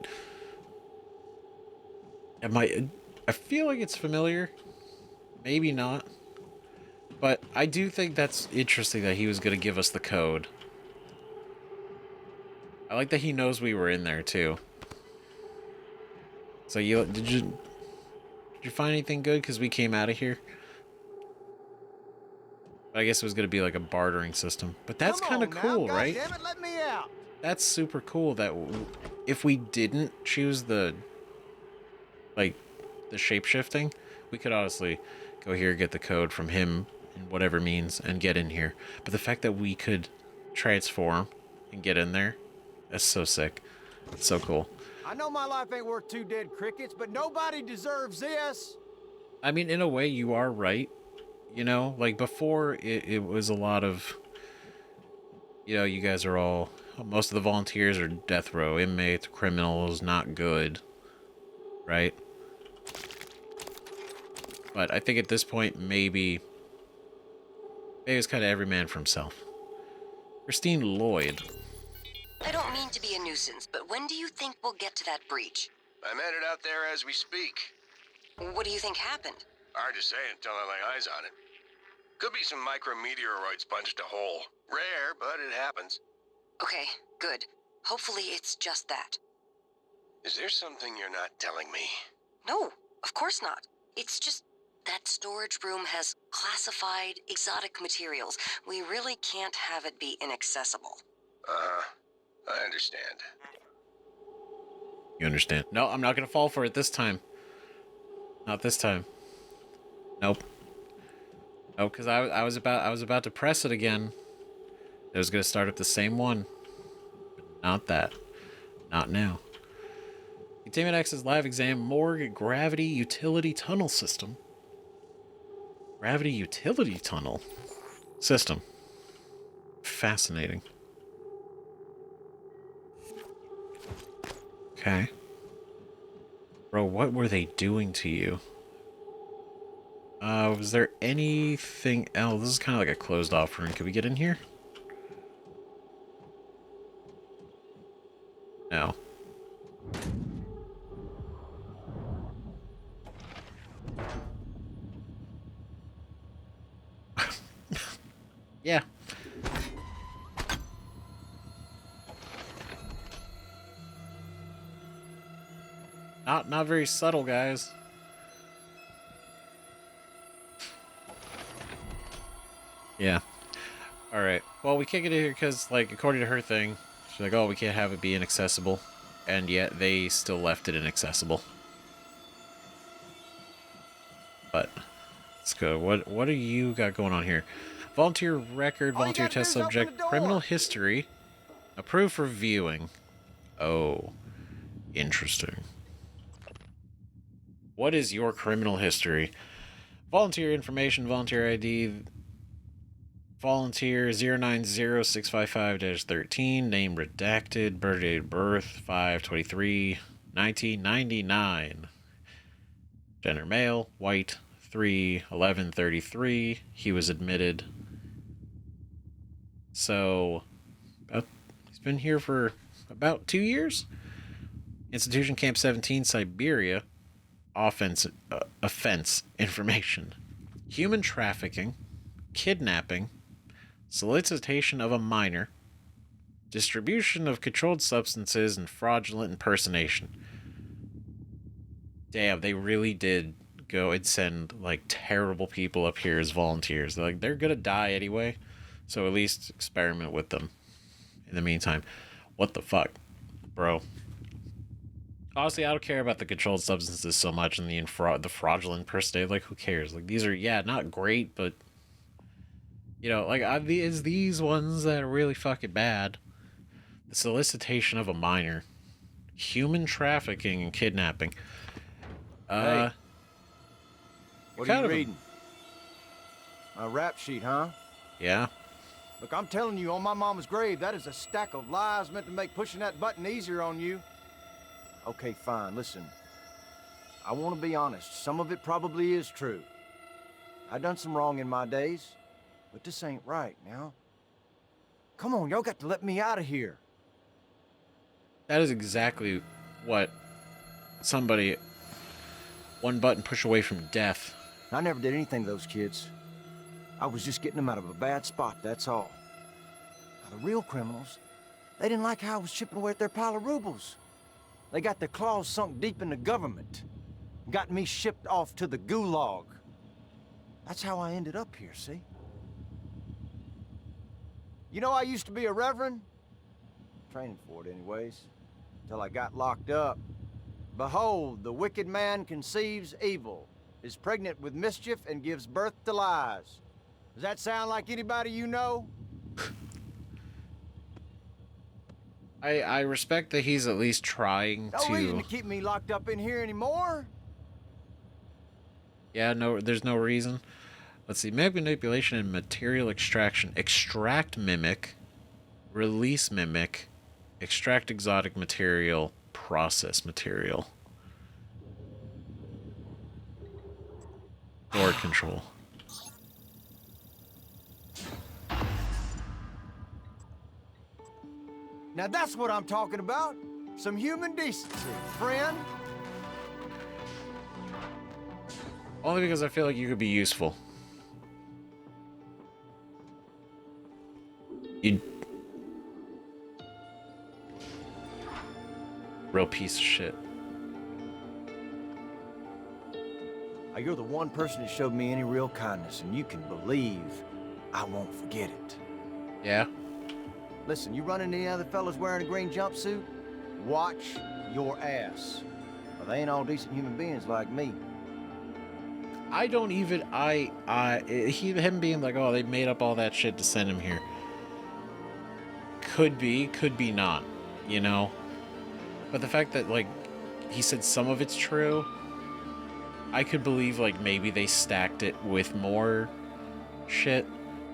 I feel like it's familiar. Maybe not. But I do think that's interesting that he was going to give us the code. I like that he knows we were in there too. So did you find anything good? Because we came out of here. But I guess it was going to be like a bartering system. But that's kind of cool, now, right? Goddammit, let me out. That's super cool that if we didn't choose the shape-shifting, we could honestly go here, get the code from him in whatever means, and get in here. But the fact that we could transform and get in there, that's so sick. It's so cool. I know my life ain't worth 2 dead crickets, but nobody deserves this. I mean, in a way, you are right. You know, like before, it was a lot of, you guys are all, most of the volunteers are death row inmates, criminals, not good. right? But I think at this point, maybe it's kind of every man for himself. Christine Lloyd. I don't mean to be a nuisance, but when do you think we'll get to that breach? I'm headed out there as we speak. What do you think happened? Hard to say until I lay eyes on it. Could be some micrometeoroids punched a hole. Rare, but it happens. Okay, good. Hopefully it's just that. Is there something you're not telling me? No, of course not. It's just that storage room has classified exotic materials. We really can't have it be inaccessible. I understand. You understand? No, I'm not gonna fall for it this time. Not this time. Nope. Nope, because I was about to press it again. It was gonna start up the same one. But not that. Not now. Containment X's live exam morgue gravity utility tunnel system. Gravity utility tunnel system. Fascinating. Okay. Bro, what were they doing to you? Was there anything else? This is kind of like a closed off room. Can we get in here? No. Yeah. Not very subtle, guys. Yeah. All right. Well, we can't get in here because, like, according to her thing, she's like, "Oh, we can't have it be inaccessible," and yet they still left it inaccessible. But let's go. What do you got going on here? Volunteer record, volunteer test subject, criminal history, approved for viewing. Oh, interesting. What is your criminal history? Volunteer information, volunteer ID, volunteer 090655-13, name redacted, birth date of birth 5/23/1999. Gender male, white, 3/11/33. He was admitted. So, he's been here for about 2 years. Institution Camp 17, Siberia. Offense information. Human trafficking, kidnapping, solicitation of a minor, distribution of controlled substances, and fraudulent impersonation. Damn, they really did go and send, like, terrible people up here as volunteers. They're gonna die anyway, so at least experiment with them in the meantime. What the fuck, bro? Honestly, I don't care about the controlled substances so much and the fraudulent impersonation. Like, who cares? Like, these are, yeah, not great, but, you know, like, it's these ones that are really fucking bad. The solicitation of a minor, human trafficking and kidnapping. Hey, what are you reading? A rap sheet, huh? Yeah. Look, I'm telling you, on my mama's grave, that is a stack of lies meant to make pushing that button easier on you. Okay, fine, listen. I want to be honest. Some of it probably is true. I done some wrong in my days, but this ain't right now. Come on, y'all got to let me out of here. That is exactly what somebody one button push away from death. I never did anything to those kids. I was just getting them out of a bad spot, that's all. Now, the real criminals, they didn't like how I was chipping away at their pile of rubles. They got their claws sunk deep in the government. Got me shipped off to the gulag. That's how I ended up here, see? You know, I used to be a reverend. Training for it anyways. Till I got locked up. Behold, the wicked man conceives evil, is pregnant with mischief, and gives birth to lies. Does that sound like anybody you know? I respect that he's at least trying No reason to keep me locked up in here anymore. Yeah, no, there's no reason. Let's see. Manipulation and material extraction. Extract mimic. Release mimic. Extract exotic material. Process material. Door control. Now that's what I'm talking about. Some human decency, friend. Only because I feel like you could be useful. You... Real piece of shit. You're the one person that showed me any real kindness, and you can believe I won't forget it. Yeah? Listen, you run into any other fellas wearing a green jumpsuit? Watch your ass. Well, they ain't all decent human beings like me. I don't even... him being like, oh, they made up all that shit to send him here. Could be not, you know? But the fact that, like, he said some of it's true, I could believe, like, maybe they stacked it with more shit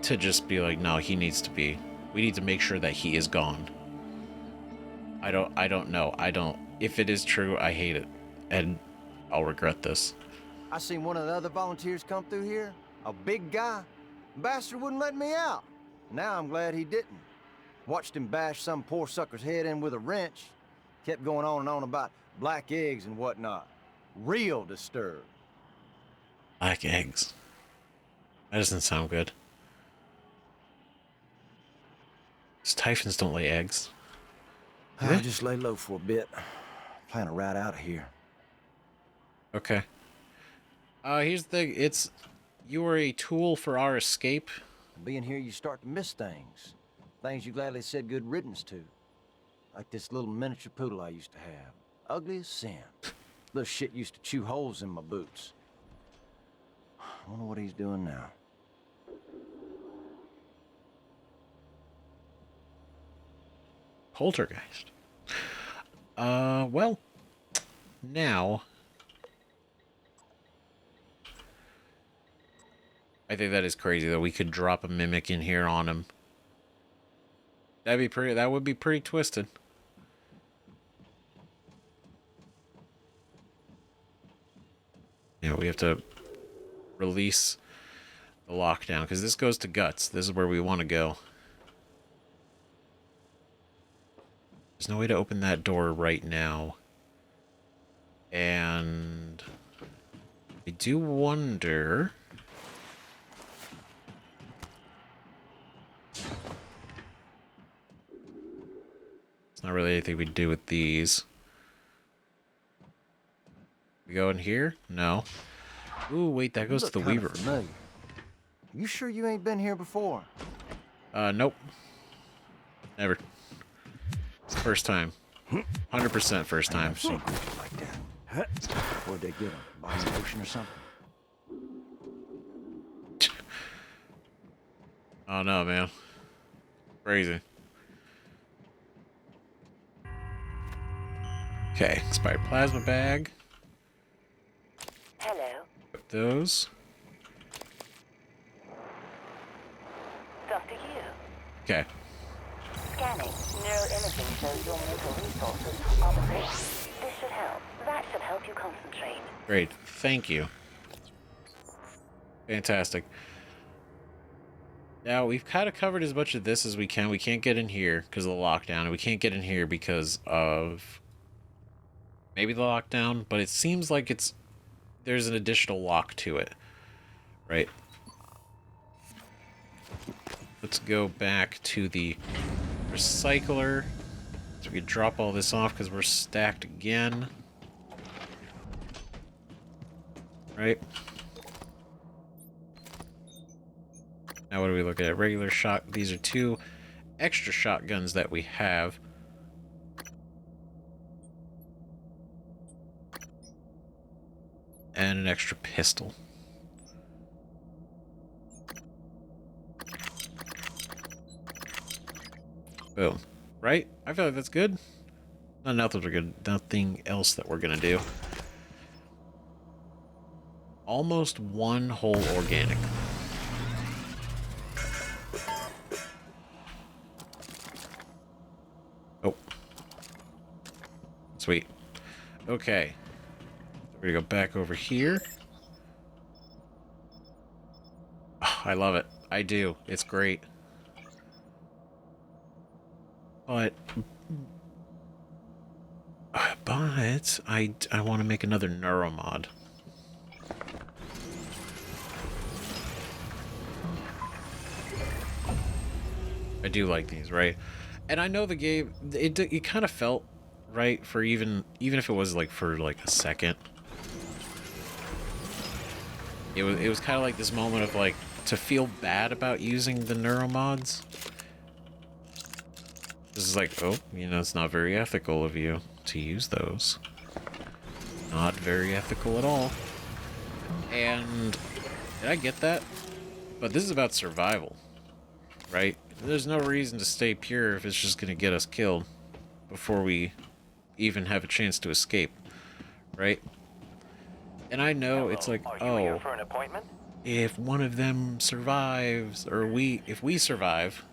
to just be like, no, he needs to be... We need to make sure that he is gone. I don't know. If it is true, I hate it. And I'll regret this. I seen one of the other volunteers come through here. A big guy. Bastard wouldn't let me out. Now I'm glad he didn't. Watched him bash some poor sucker's head in with a wrench. Kept going on and on about black eggs and whatnot. Real disturbed. Black eggs. That doesn't sound good. Typhons don't lay eggs. I'll just lay low for a bit. Plan to ride out of here. Okay. Here's the thing. It's... You are a tool for our escape. Being here, you start to miss things. Things you gladly said good riddance to. Like this little miniature poodle I used to have. Ugly as sin. Little shit used to chew holes in my boots. I wonder what he's doing now. Poltergeist. Well, now... I think that is crazy that we could drop a mimic in here on him. That would be pretty twisted. Yeah, we have to release the lockdown, because this goes to Guts. This is where we want to go. There's no way to open that door right now. And I do wonder... It's not really anything we do with these. We go in here? No. Ooh, wait, that goes to the Weaver. Familiar. You sure you ain't been here before? Nope. Never. It's the first time. 100% first time. I've seen creatures like that. Where'd they get them? By the ocean or something? Oh no, man. Crazy. Okay, expired plasma bag. Hello. Put those. Dr. Yu. Okay. Scanning. Neuroimaging shows your mental resources are depleted. This should help. That should help you concentrate. Great. Thank you. Fantastic. Now, we've kind of covered as much of this as we can. We can't get in here because of the lockdown. And we can't get in here because of... maybe the lockdown. But it seems like there's an additional lock to it. Right? Let's go back to the recycler. So we can drop all this off because we're stacked again. Right? Now what are we looking at? Regular shot. These are 2 extra shotguns that we have. And an extra pistol. Boom. Right? I feel like that's good. Nothing else that we're gonna do. Almost 1 whole organic. Oh. Sweet. Okay. We're gonna go back over here. I love it. I do. It's great. But I want to make another neuromod. I do like these, right? And I know the game, it kind of felt right for even if it was like for like a second. It was kind of like this moment of like to feel bad about using the neuromods. This is like, oh, you know, it's not very ethical of you to use those. Not very ethical at all. And I get that, but this is about survival, right? There's no reason to stay pure if it's just going to get us killed before we even have a chance to escape, right? And I know it's like, Are you here for an appointment? if one of them survives, or if we survive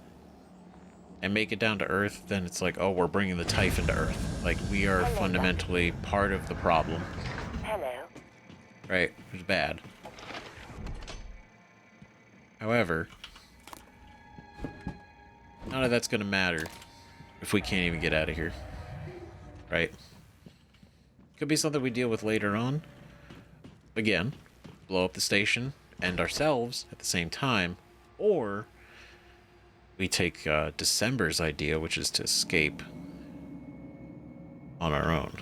and make it down to Earth, then it's like, oh, we're bringing the Typhon to Earth. Like, we are fundamentally part of the problem. Hello. Right? It's bad. However, none of that's going to matter if we can't even get out of here. Right? Could be something we deal with later on. Again, blow up the station and ourselves at the same time. Or we take December's idea, which is to escape on our own.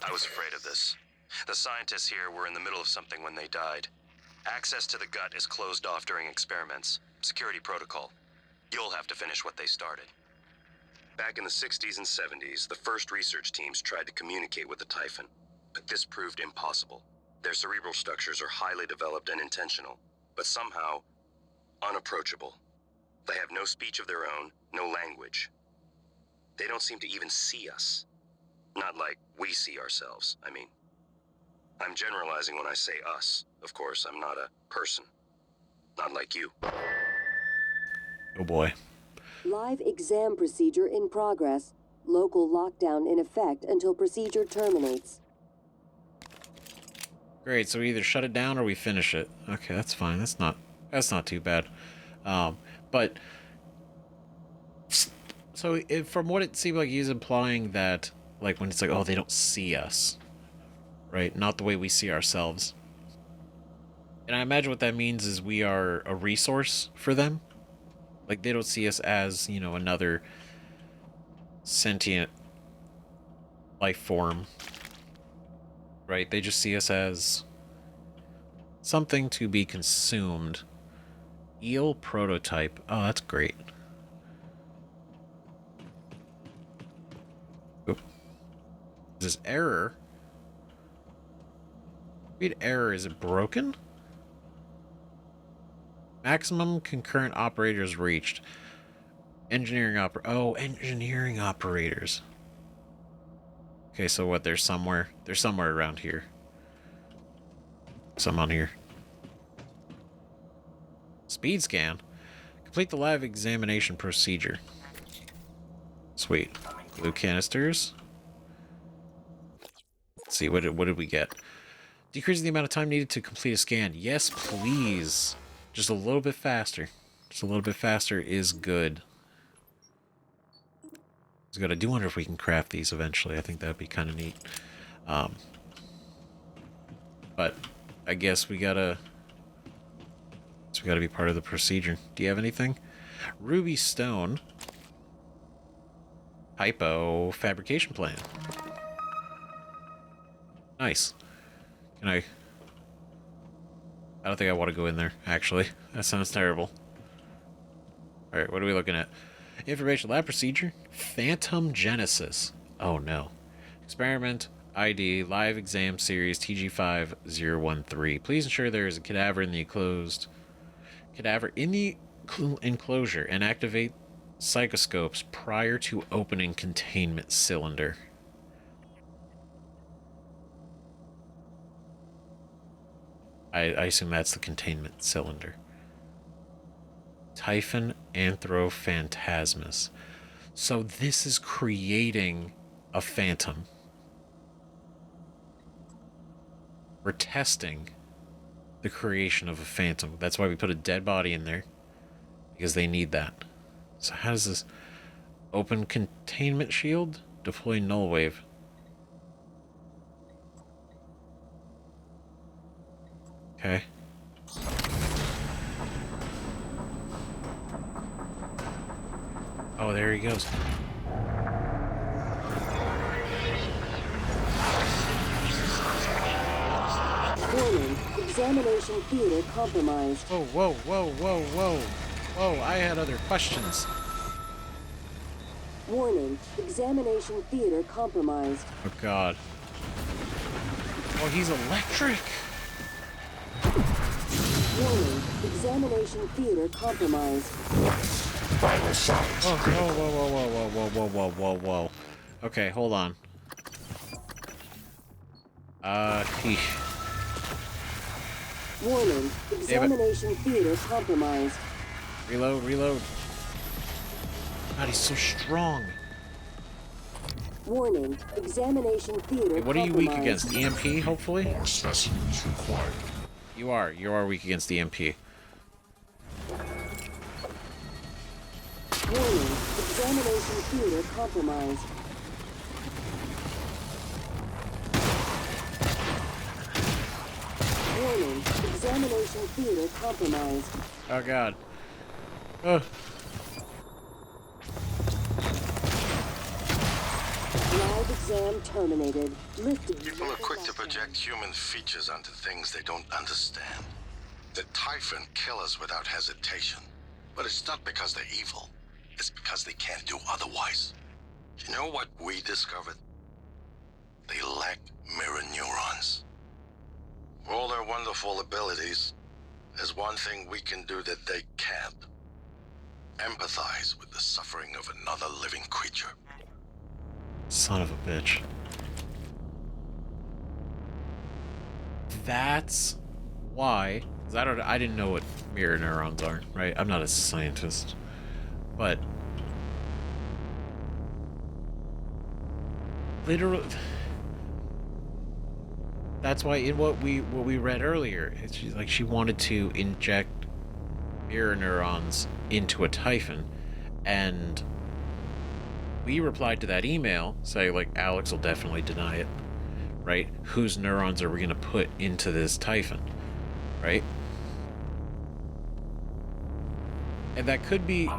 I was afraid of this. The scientists here were in the middle of something when they died. Access to the gut is closed off during experiments. Security protocol. You'll have to finish what they started. Back in the 60s and 70s, the first research teams tried to communicate with the Typhon, but this proved impossible. Their cerebral structures are highly developed and intentional, but somehow unapproachable. They have no speech of their own, no language. They don't seem to even see us. Not like we see ourselves, I mean. I'm generalizing when I say us. Of course, I'm not a person. Not like you. Oh boy. Live exam procedure in progress. Local lockdown in effect until procedure terminates. Great, so we either shut it down or we finish it. Okay, that's fine. That's not too bad. But so from what it seemed like, he's implying that, like, when it's like, oh, they don't see us, right? Not the way we see ourselves. And I imagine what that means is we are a resource for them. Like, they don't see us as, you know, another sentient life form, right? They just see us as something to be consumed. Eel prototype. Oh, that's great. Oop. Is this error? Read error. Is it broken? Maximum concurrent operators reached. Engineering engineering operators. Okay, so what? They're somewhere around here. Some on here. Speed scan. Complete the live examination procedure. Sweet. Blue canisters. Let's see, what did we get? Decreasing the amount of time needed to complete a scan. Yes, please. Just a little bit faster. Just a little bit faster is good. It's good. I do wonder if we can craft these eventually. I think that would be kind of neat. But I guess we gotta be part of the procedure. Do you have anything? Ruby stone. Hypo fabrication plan. Nice. Can I don't think I want to go in there, actually. That sounds terrible. Alright, what are we looking at? Information lab procedure. Phantom Genesis. Oh no. Experiment ID live exam series TG5013. Please ensure there is a cadaver in the enclosure and activate psychoscopes prior to opening containment cylinder. I assume that's the containment cylinder. Typhon Anthrophantasmus. So this is creating a phantom. We're testing the creation of a phantom. That's why we put a dead body in there, because they need that. So how does this open containment shield? Deploy null wave. Okay. Oh, there he goes. Warning, examination theater compromised. Whoa, whoa, whoa, whoa, whoa. Whoa, I had other questions. Warning, examination theater compromised. Oh, God. Oh, he's electric. Warning, examination theater compromised. Oh, whoa, whoa, whoa, whoa, whoa, whoa, whoa, whoa, whoa, whoa. Okay, hold on. Heesh. Warning, examination theater compromised. Reload, reload. God, he's so strong. Warning, examination theater What are you weak against? compromised. EMP, hopefully? You are weak against EMP. Warning, examination theater compromised. Warning, examination theater compromised. Oh, God. Oh. Live exam terminated. Lifted. People are quick to project human features onto things they don't understand. The Typhon kill us without hesitation. But it's not because they're evil. It's because they can't do otherwise. You know what we discovered? They lack mirror neurons. For all their wonderful abilities, there's one thing we can do that they can't. Empathize with the suffering of another living creature. Son of a bitch. That's why. 'Cause I didn't know what mirror neurons are, right? I'm not a scientist. But literally, that's why in what we read earlier, it's like she wanted to inject mirror neurons into a Typhon, and we replied to that email saying, like, Alex will definitely deny it, right? Whose neurons are we going to put into this Typhon, right? And that could be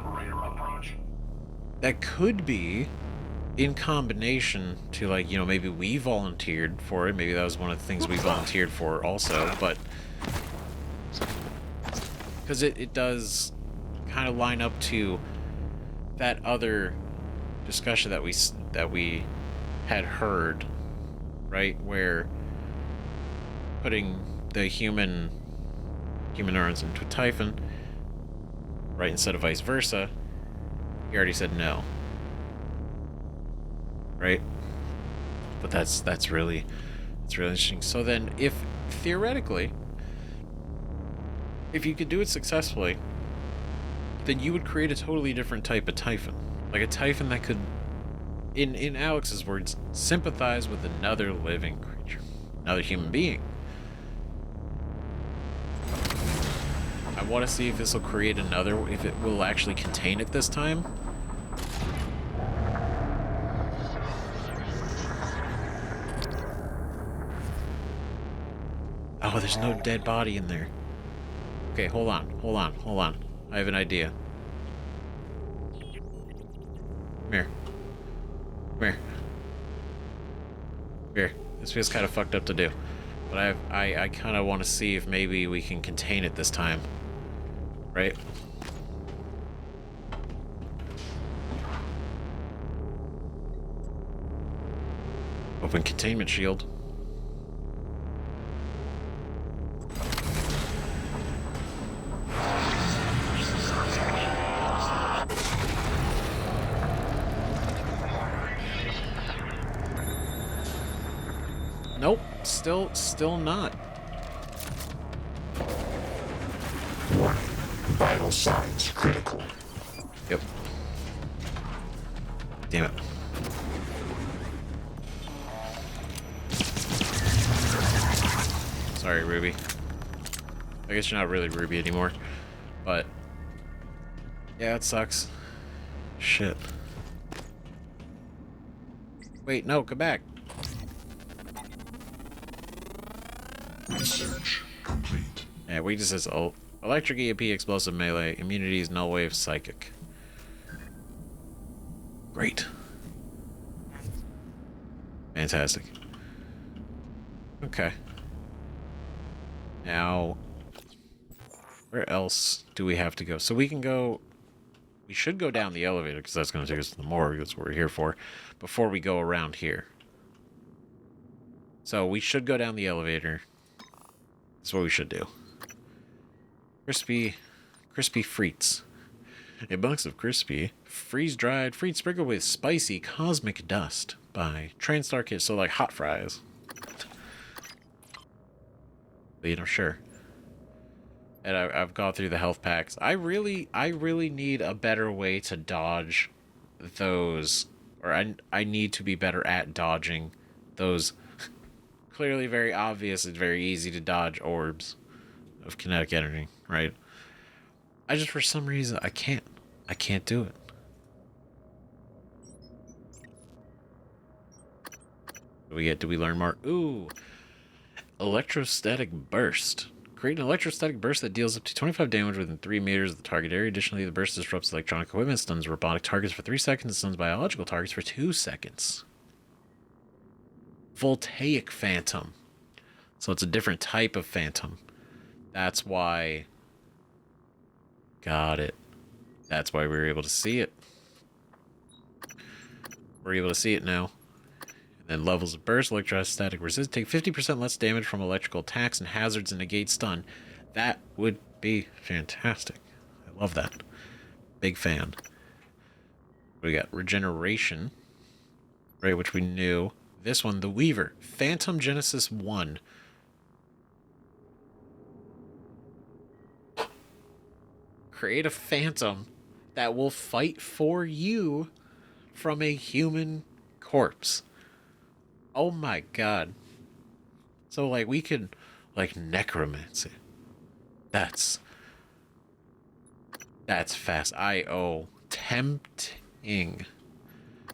in combination to, like, you know, maybe we volunteered for it. Maybe that was one of the things we volunteered for also, but because it does kind of line up to that other discussion that we had heard, right, where putting the human neurons into a Typhon, right, instead of vice versa. He already said no, right? But that's really interesting. So then, if theoretically, if you could do it successfully, then you would create a totally different type of Typhon. Like a Typhon that could, in Alex's words, sympathize with another living creature, another human being. I want to see if this will create another, if it will actually contain it this time. Oh, there's no dead body in there. Okay, hold on. I have an idea. Come here. This feels kind of fucked up to do. But I kind of want to see if maybe we can contain it this time. Right? Open containment shield. Nope, still not. Vital signs critical. Yep. Damn it. Sorry, Ruby. I guess you're not really Ruby anymore. But yeah, it sucks. Shit. Wait, no, come back. Research complete. Yeah, weaknesses: electric, EMP, explosive, melee, immunities, null wave, psychic. Great. Fantastic. Okay. Now, where else do we have to go? So we can go... We should go down the elevator, because that's going to take us to the morgue. That's what we're here for. Before we go around here. So we should go down the elevator. That's what we should do. Crispy frites. A box of crispy, freeze-dried frites sprinkled with spicy cosmic dust by Transtar Kit. So like hot fries. But, you know, sure. And I've gone through the health packs. I really need a better way to dodge those, or I need to be better at dodging those clearly very obvious and very easy to dodge orbs of kinetic energy, right? I just, for some reason, I can't do it. Do we learn more? Ooh. Electrostatic burst. Create an electrostatic burst that deals up to 25 damage within 3 meters of the target area. Additionally, the burst disrupts electronic equipment, stuns robotic targets for 3 seconds, and stuns biological targets for 2 seconds. Voltaic Phantom. So it's a different type of Phantom. That's why... Got it. That's why we were able to see it. We're able to see it now. And then levels of burst, electrostatic resist, take 50% less damage from electrical attacks and hazards and negate stun. That would be fantastic. I love that. Big fan. We got regeneration, right, which we knew. This one, the Weaver, Phantom Genesis 1. Create a phantom that will fight for you from a human corpse. Oh my god. So, like, we could, like, necromancy. That's fast. I.O. Tempting.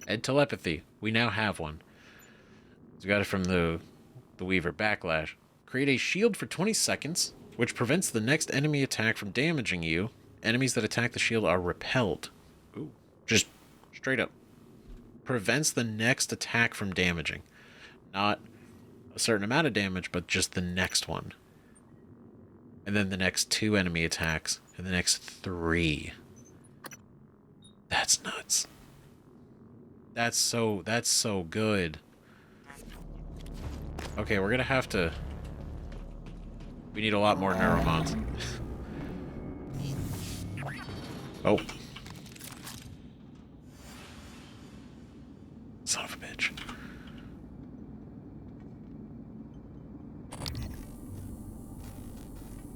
And telepathy. We now have one. We got it from the Weaver. Backlash. Create a shield for 20 seconds, which prevents the next enemy attack from damaging you. Enemies that attack the shield are repelled. Ooh. Just straight up. Prevents the next attack from damaging. Not a certain amount of damage, but just the next one. And then the next 2 enemy attacks. And the next 3. That's nuts. That's so good. Okay, we're gonna have to... We need a lot more neuromons. Oh. Son of a bitch.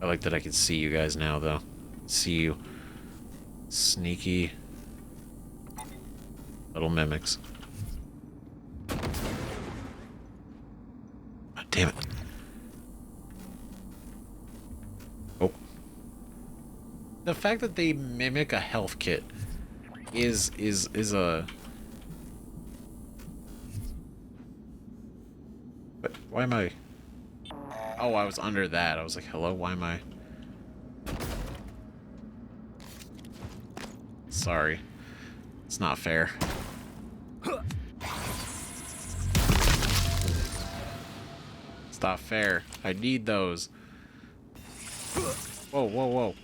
I like that I can see you guys now, though. See you. Sneaky little mimics. God damn it. Oh. The fact that they mimic a health kit is a... But why am I... Oh, I was under that. I was like, hello, why am I... Sorry. It's not fair. It's not fair. I need those. Whoa, whoa, whoa.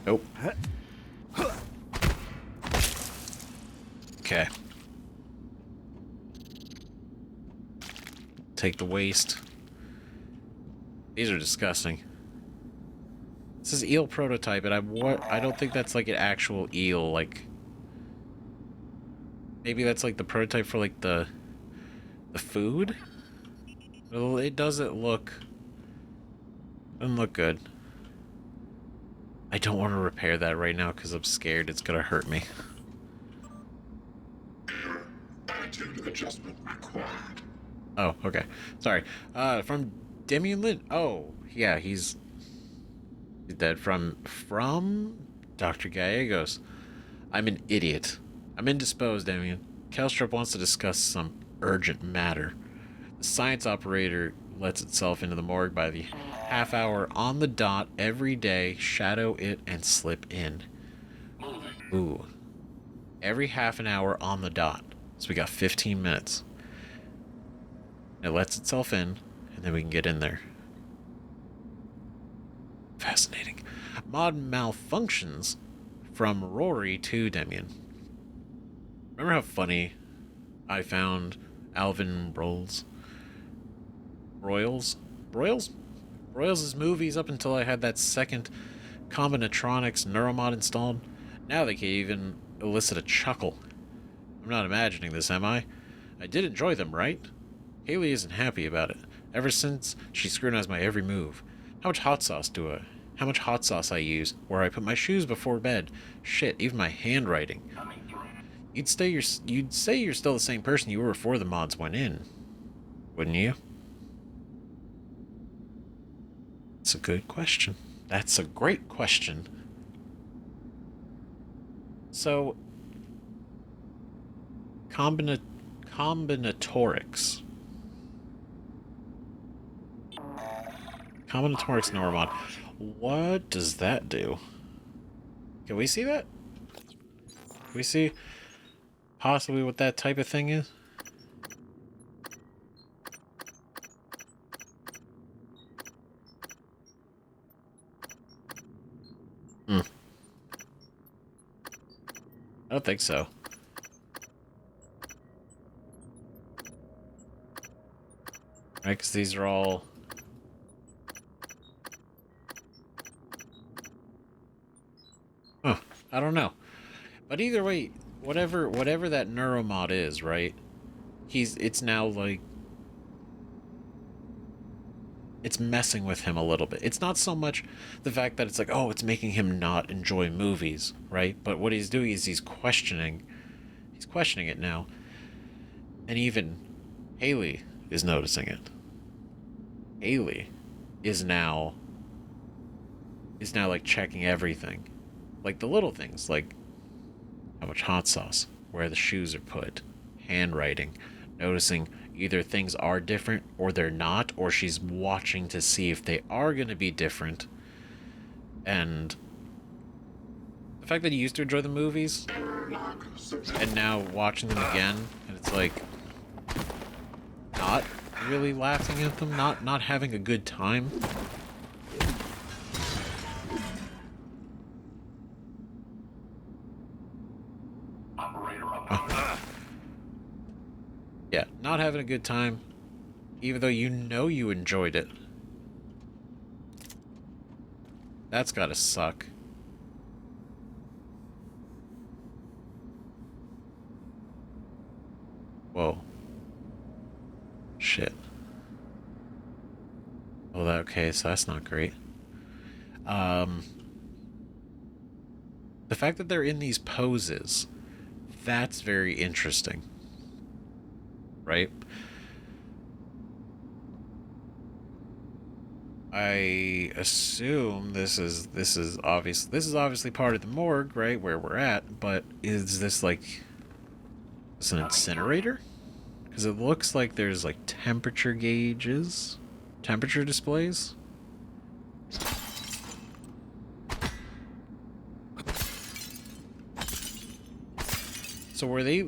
Nope. Okay. Take the waste. These are disgusting. This is eel prototype, and I don't think that's like an actual eel. Like, maybe that's like the prototype for like the food. Well, it doesn't look good. I don't want to repair that right now because I'm scared it's gonna hurt me. Attitude adjustment required. Oh, okay. Sorry. From Demian Lin. Oh, yeah, he's dead. From Dr. Gallegos. I'm an idiot. I'm indisposed, Demian. Kelstrup wants to discuss some urgent matter. The science operator lets itself into the morgue by the half hour on the dot every day, shadow it, and slip in. Ooh. Every half an hour on the dot. So we got 15 minutes. It lets itself in, and then we can get in there. Fascinating. Mod malfunctions from Rory to Demian. Remember how funny I found Alvin Royals' movies up until I had that second Combinatronics neuromod installed? Now they can't even elicit a chuckle. I'm not imagining this, am I? I did enjoy them, right? Haley isn't happy about it. Ever since she scrutinized my every move. How much hot sauce I use, where I put my shoes before bed. Shit, even my handwriting. You'd say you're still the same person you were before the mods went in, wouldn't you? That's a good question. That's a great question. So, combinatorics. Combinatorics neuromod. What does that do? Can we see that? Can we see possibly what that type of thing is? I don't think so. Right, because these are all... Huh, I don't know. But either way, whatever that neuromod is, right? It's now like... It's messing with him a little bit. It's not so much the fact that it's like, oh, it's making him not enjoy movies, right? But what he's doing is he's questioning it now. And even Haley is noticing it. Haley is now like checking everything. Like the little things, like how much hot sauce, where the shoes are put, handwriting, noticing either things are different or they're not, or she's watching to see if they are going to be different. And the fact that he used to enjoy the movies and now watching them again, and it's like not really laughing at them, not having a good time. Yeah, not having a good time, even though you know you enjoyed it. That's gotta suck. Whoa. Shit. Oh, okay, so that's not great. The fact that they're in these poses, that's very interesting. Right? I assume this is obviously part of the morgue, right, where we're at, but is this like is an incinerator? Because it looks like there's like temperature gauges, temperature displays. So were they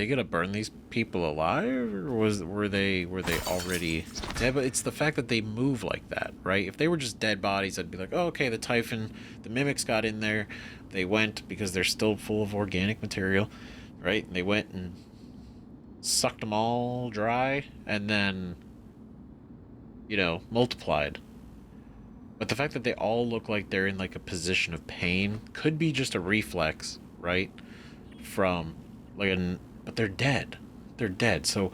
gonna burn these people alive, or were they already dead? But it's the fact that they move like that, right? If they were just dead bodies, I'd be like, oh, okay, the Typhon, the mimics got in there. They went because they're still full of organic material, right? And they went and sucked them all dry, and then, multiplied. But the fact that they all look like they're in like a position of pain could be just a reflex, right? From but they're dead. They're dead. So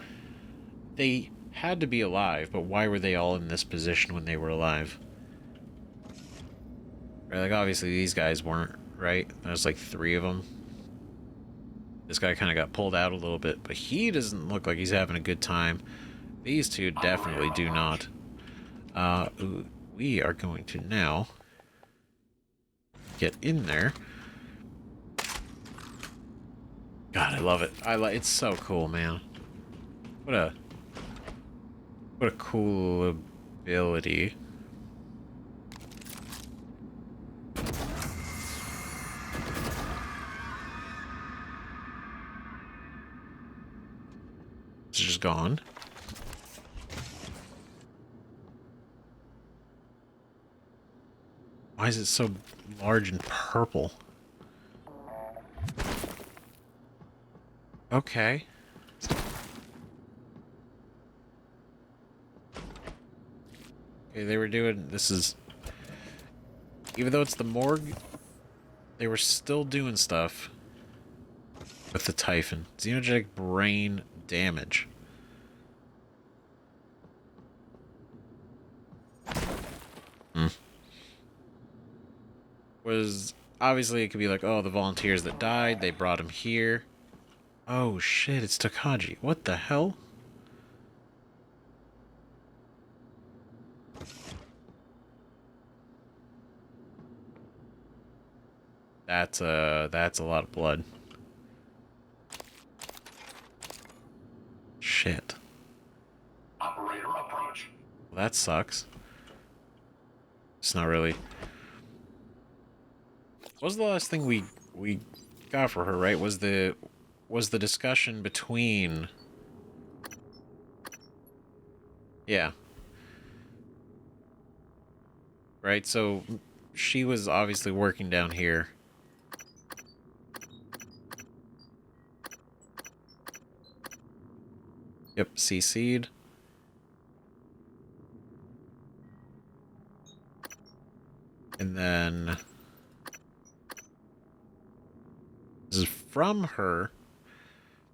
they had to be alive, but why were they all in this position when they were alive? Right, like obviously these guys weren't, right? There's like 3 of them. This guy kind of got pulled out a little bit, but he doesn't look like he's having a good time. These two definitely do not. We are going to now get in there. God, I love it. It's so cool, man. What a cool ability. It's just gone. Why is it so large and purple? Okay. Okay, they were doing... This is... Even though it's the morgue, they were still doing stuff with the Typhon. Xenogenic brain damage. Was... Obviously, it could be like, oh, the volunteers that died, they brought him here. Oh, shit, it's Takagi. What the hell? That's a lot of blood. Shit. Operator approach. Well, that sucks. It's not really... What was the last thing we got for her, right? Was the discussion between... Yeah. Right, so she was obviously working down here. Yep, CC'd. And then... This is from her.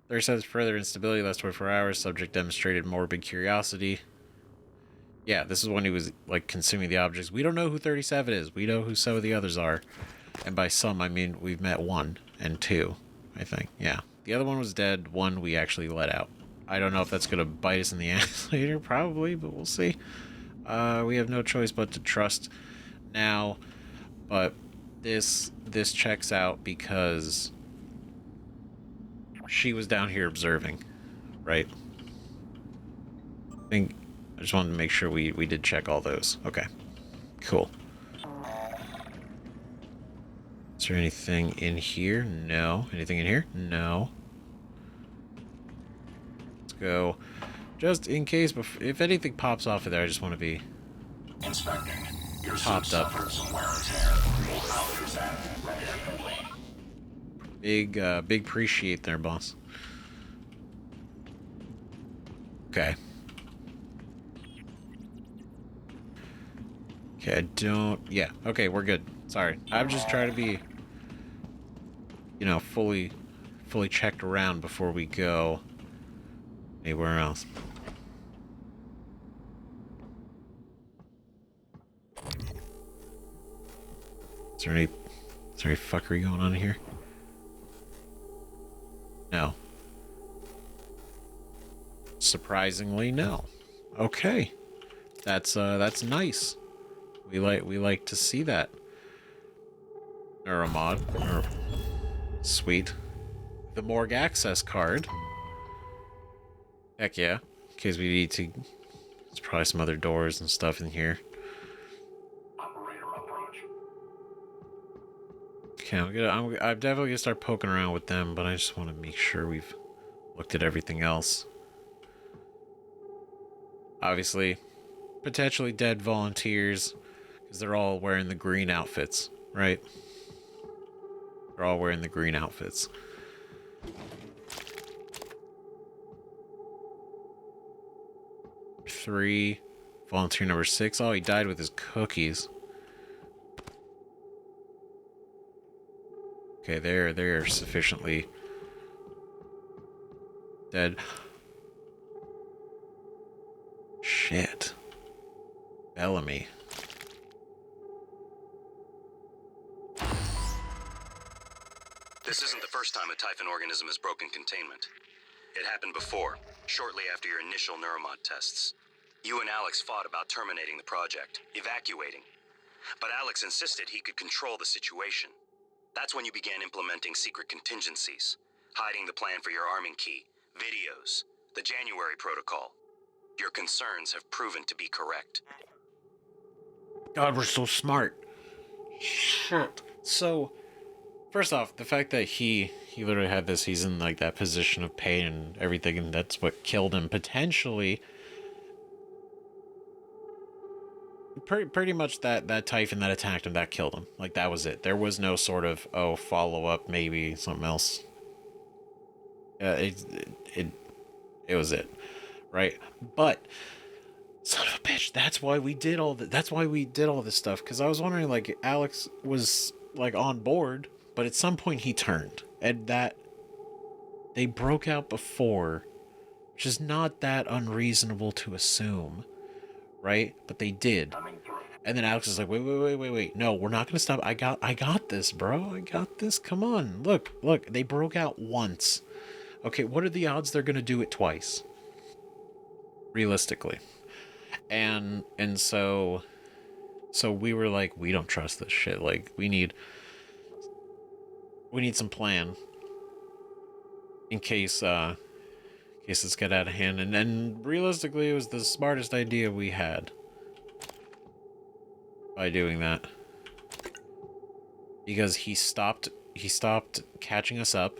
There says further instability last 24 hours. Subject demonstrated morbid curiosity. Yeah, this is when he was, like, consuming the objects. We don't know who 37 is. We know who some of the others are. And by some, I mean we've met 1 and 2, I think. Yeah. The other one was dead. 1 we actually let out. I don't know if that's going to bite us in the ass later. Probably, but we'll see. We have no choice but to trust now. But this checks out because she was down here observing, right? I just wanted to make sure we did check all those. Okay, cool. Is there anything in here? No. Anything in here? No. Let's go. Just in case, if anything pops off of there, I just want to be Inspecting. Your popped up. some wear and tear. I'll use that. Ready to complete. Big appreciate there, boss. Okay. Okay, I don't... Yeah, okay, we're good. Sorry. I'm just trying to be, you know, fully checked around before we go anywhere else. Is there any fuckery going on here? No. Surprisingly, no. Okay. That's nice. We like to see that. Neuromod. Sweet. The morgue access card. Heck yeah. In case we need to... There's probably some other doors and stuff in here. Operator approach. Okay, I'm definitely gonna start poking around with them, but I just want to make sure we've looked at everything else. Obviously, potentially dead volunteers, because they're all wearing the green outfits, right? They're all wearing the green outfits. Three. Volunteer number 6. Oh, he died with his cookies. Okay, they're sufficiently dead. Shit. Bellamy. This isn't the first time a Typhon organism has broken containment. It happened before, shortly after your initial neuromod tests. You and Alex fought about terminating the project, evacuating. But Alex insisted he could control the situation. That's when you began implementing secret contingencies, hiding the plan for your arming key, videos, the January protocol. Your concerns have proven to be correct. God, we're so smart. Shit. So, first off, the fact that he literally had this, he's in like that position of pain and everything, and that's what killed him potentially. Pretty much that Typhon that attacked him, that killed him. Like, that was it. There was no sort of, oh, follow up, maybe something else. It was it, right? But son of a bitch, that's why we did all that. That's why we did all this stuff. Because I was wondering, like, Alex was like on board, but at some point he turned, and that they broke out before, which is not that unreasonable to assume, right? But they did. And then Alex is like, wait. No, we're not gonna stop. I got this, bro. I got this. Come on. Look. They broke out once. Okay, what are the odds they're gonna do it twice? Realistically. And so we were like, we don't trust this shit. Like, we need some plan in case it's get out of hand. And then realistically, it was the smartest idea we had by doing that, because he stopped catching us up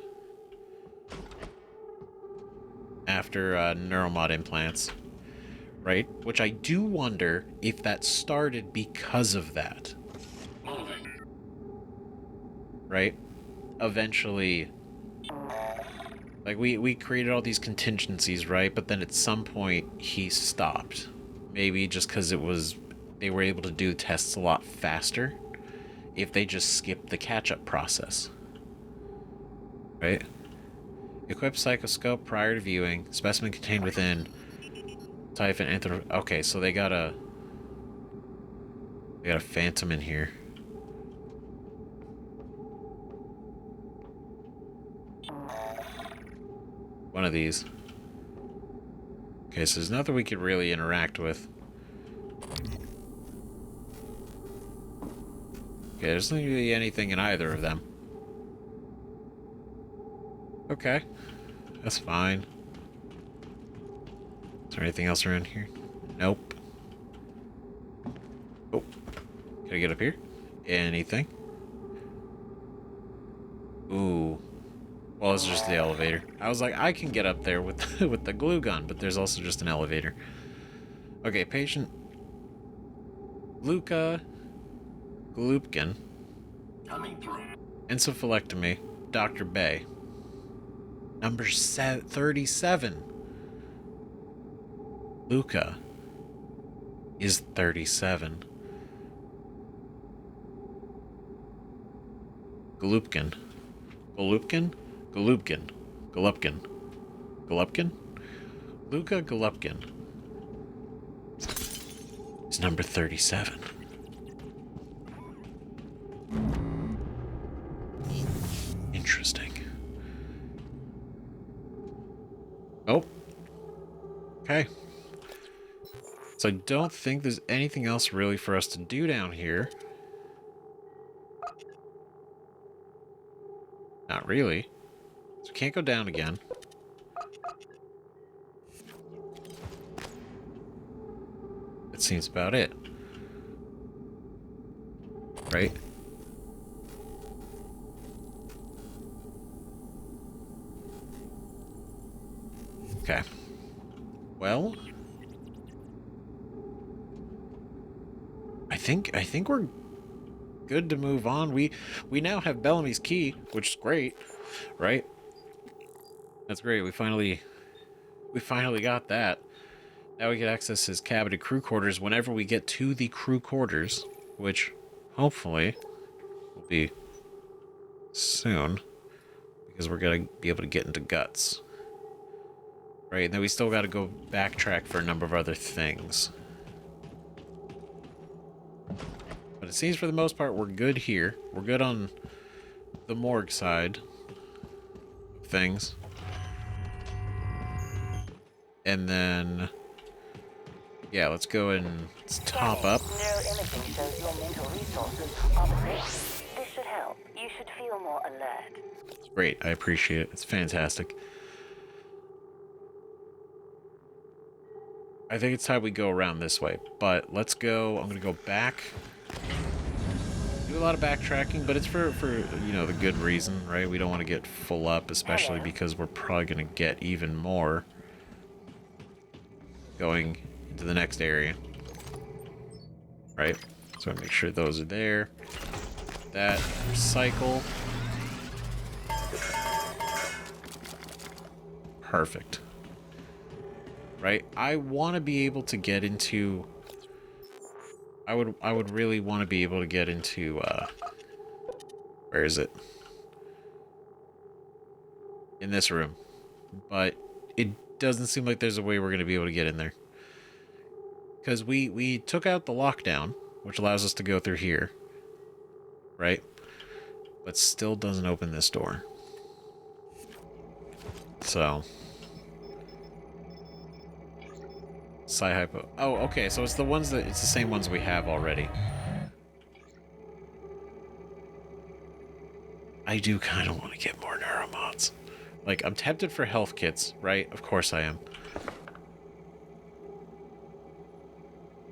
after neuromod implants, right? Which I do wonder if that started because of that, right? Eventually, like, we created all these contingencies, right? But then at some point he stopped, maybe just because they were able to do tests a lot faster if they just skipped the catch-up process, right? Equip psychoscope prior to viewing. Specimen contained within. Typhon. Okay, so they got a phantom in here. One of these. Okay, so there's nothing we could really interact with. Okay, there's not really anything in either of them. Okay, that's fine. Is there anything else around here? Nope. Oh, can I get up here? Anything? Ooh. Well, it's just the elevator. I was like, I can get up there with with the glue gun, but there's also just an elevator. Okay, patient Luca Glupkin. Coming through. Encephalectomy. Dr. Bay. Number 37. Luca is 37. Glupkin. Golupkin? Golupkin. Golupkin. Golupkin? Luca Golupkin is number 37. Interesting. Oh. Okay. So I don't think there's anything else really for us to do down here. Not really. So we can't go down again. That seems about it. Right? Okay. Well, I think we're good to move on. We now have Bellamy's key, which is great, right? That's great. We finally got that. Now we can access his cabin and crew quarters whenever we get to the crew quarters, which hopefully will be soon, because we're gonna be able to get into G.U.T.S. Right, and then we still got to go backtrack for a number of other things. But it seems for the most part we're good here. We're good on the morgue side. things. And then, yeah, let's go and let's top up. Neuroimaging shows your mental resources are depleted. This should help. You should feel more alert. Great, I appreciate it. It's fantastic. I think it's time we go around this way, but let's go. I'm gonna go back. Do a lot of backtracking, but it's for you know, the good reason, right? We don't want to get full up, especially because we're probably gonna get even more going into the next area, right? So I make sure those are there. That recycle. Perfect. Right? I want to be able to get into... I would really want to be able to get into, where is it? In this room. But it doesn't seem like there's a way we're going to be able to get in there. Because we took out the lockdown, which allows us to go through here. Right? But still doesn't open this door. So... Psy-hypo. Oh, okay, so it's the ones that... It's the same ones we have already. I do kind of want to get more neuromods. Like, I'm tempted for health kits, right? Of course I am.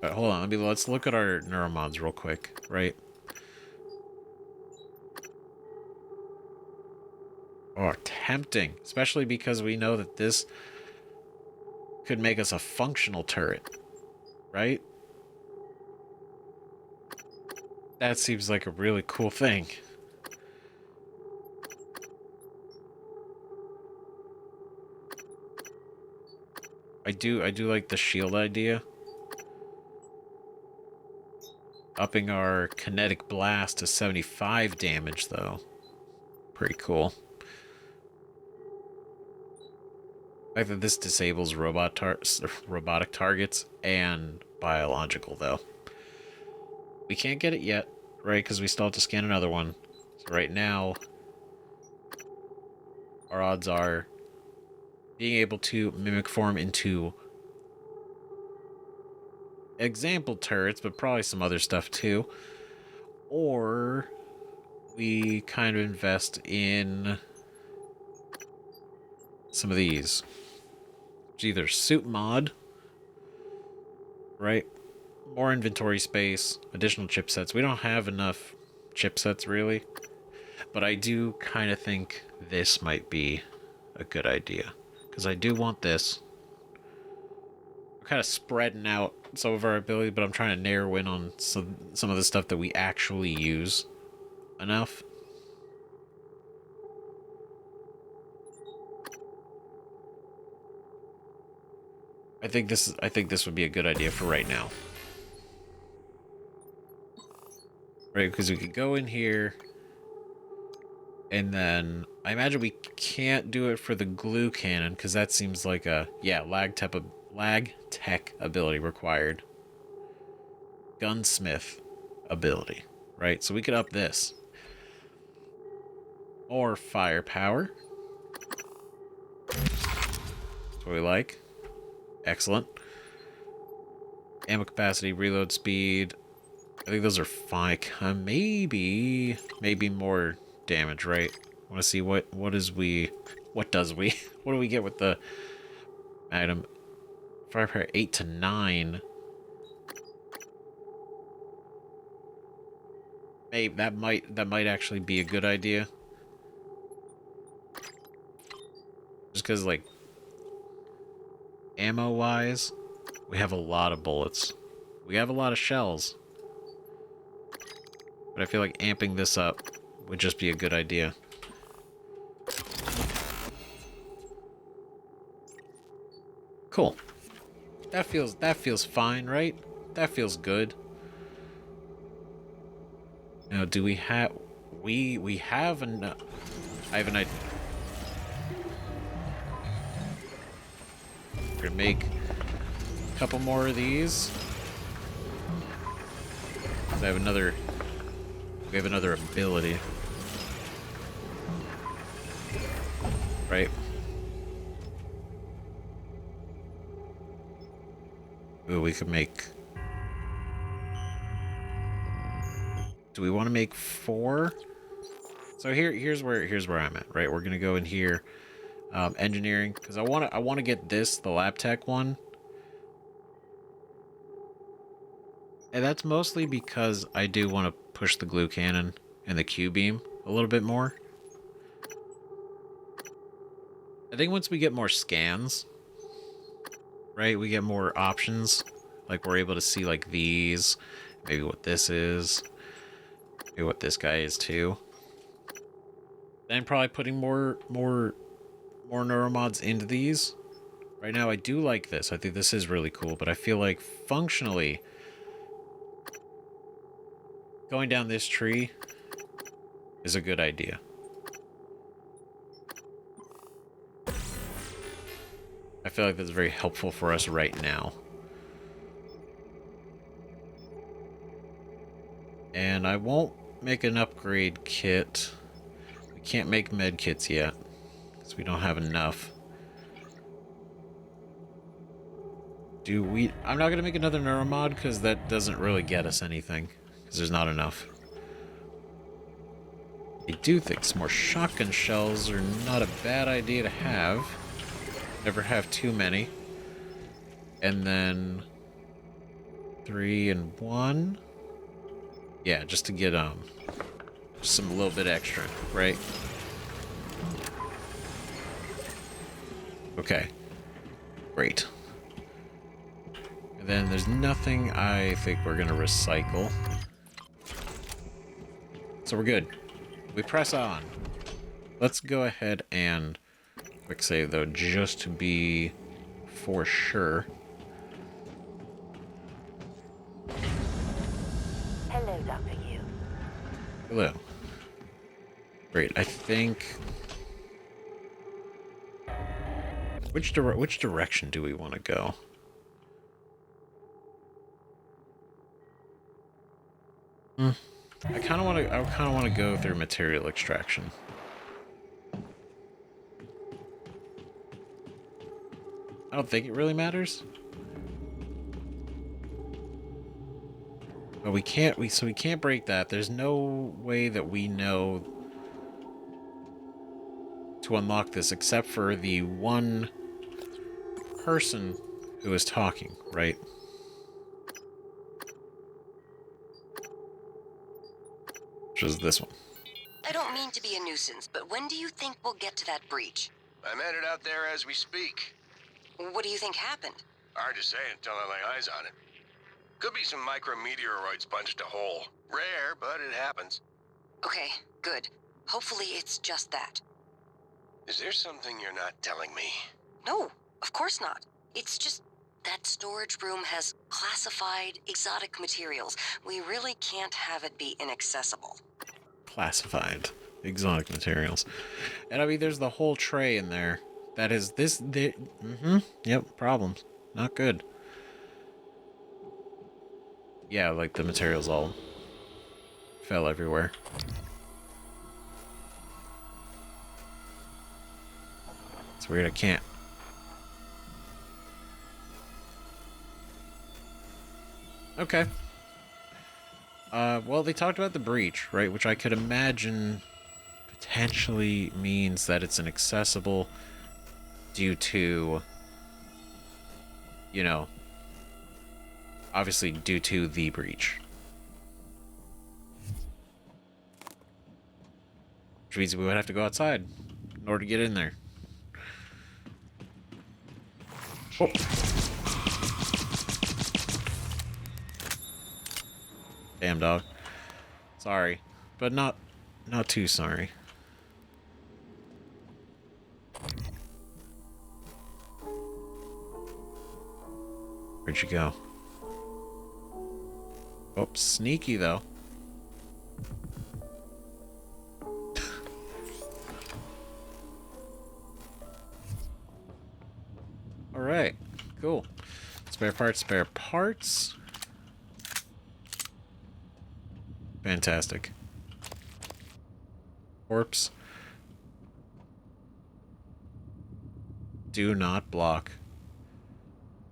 But hold on, let's look at our neuromods real quick, right? Oh, tempting. Especially because we know that this could make us a functional turret, right? That seems like a really cool thing. I do like the shield idea. Upping our kinetic blast to 75 damage, though. Pretty cool. The fact that this disables robotic targets and biological, though. We can't get it yet, right? Because we still have to scan another one. So right now, our odds are being able to mimic form into example turrets, but probably some other stuff too. Or we kind of invest in some of these. It's either suit mod, right? More inventory space, additional chipsets. We don't have enough chipsets, really. But I do kind of think this might be a good idea. Because I do want this. We're kind of spreading out some of our ability, but I'm trying to narrow in on some of the stuff that we actually use enough. I think this would be a good idea for right now. Right, because we could go in here, and then I imagine we can't do it for the glue cannon because that seems like a lag tech ability required. Gunsmith ability, right? So we could up this. Or firepower. That's what we like. Excellent. Ammo capacity, reload speed. I think those are fine. Maybe more damage, right? I want to see what do we get with the Magnum? Firepower 8 to 9. Maybe that might actually be a good idea. Just because, like, ammo wise, we have a lot of bullets. We have a lot of shells. But I feel like amping this up would just be a good idea. Cool. That feels fine, right? That feels good. Now, do we have... We have enough... I have an idea. We're gonna make a couple more of these. We have another ability. right? Ooh, we could make... Do we want to make 4? So here's where I'm at, right? We're gonna go in here, engineering, because I want to get this, the lab tech one, and that's mostly because I do want to push the glue cannon and the Q beam a little bit more. I think once we get more scans, right, we get more options. Like we're able to see like these, maybe what this is, maybe what this guy is too. Then probably putting more neuromods into these. Right now I do like this. I think this is really cool, but I feel like functionally going down this tree is a good idea. I feel like that's very helpful for us right now. And I won't make an upgrade kit. We can't make med kits yet, because we don't have enough. Do we... I'm not going to make another neuromod, because that doesn't really get us anything, because there's not enough. I do think some more shotgun shells are not a bad idea to have. Never have too many. And then 3 and 1. Yeah, just to get some little bit extra, right? Okay. Great. And then there's nothing I think we're gonna recycle. So we're good. We press on. Let's go ahead and quick save though, just to be for sure. Hello, Dr. Yu. Hello. Great. I think... Which direction do we want to go? I kind of want to go through material extraction. I don't think it really matters. But we can't break that. There's no way that we know to unlock this except for the one person who is talking, right? Which is this one. I don't mean to be a nuisance, but when do you think we'll get to that breach? I'm headed out there as we speak. What do you think happened? Hard to say until I lay eyes on it. Could be some micrometeoroids punched a hole. Rare, but it happens. Okay, good. Hopefully it's just that. Is there something you're not telling me? No, of course not. It's just that storage room has classified exotic materials. We really can't have it be inaccessible. Classified exotic materials. And I mean, there's the whole tray in there. That is this... Yep, problems. Not good. Yeah, like the materials all fell everywhere. It's weird, I can't. Okay. Well, they talked about the breach, right? Which I could imagine potentially means that it's inaccessible due to, you know, obviously due to the breach. Which means we would have to go outside in order to get in there. Oh. Damn, dog. Sorry, but not too sorry. Where'd you go? Oh, sneaky though. All right, cool. Spare parts. Fantastic. Corpse. Do not block.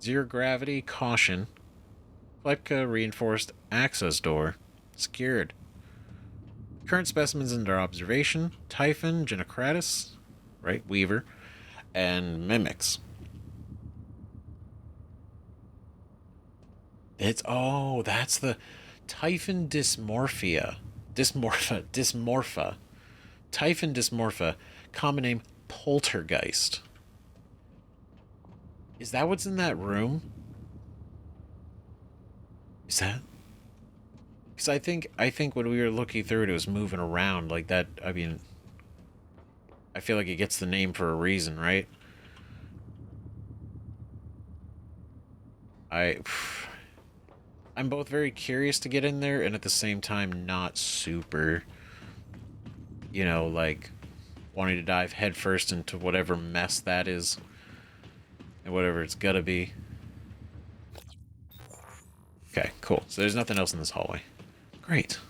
Zero gravity, caution. Klepka reinforced access door. Secured. Current specimens under observation. Typhon, G.U.T.S, right, Weaver, and Mimics. That's the Typhon dysmorphia. Dysmorpha. Typhon dysmorpha. Common name, poltergeist. Is that what's in that room? Is that? Because I think when we were looking through it, it was moving around like that. I mean, I feel like it gets the name for a reason, right? I'm both very curious to get in there and at the same time not super, you know, like wanting to dive headfirst into whatever mess that is and whatever it's gotta be. Okay, cool. So there's nothing else in this hallway. Great.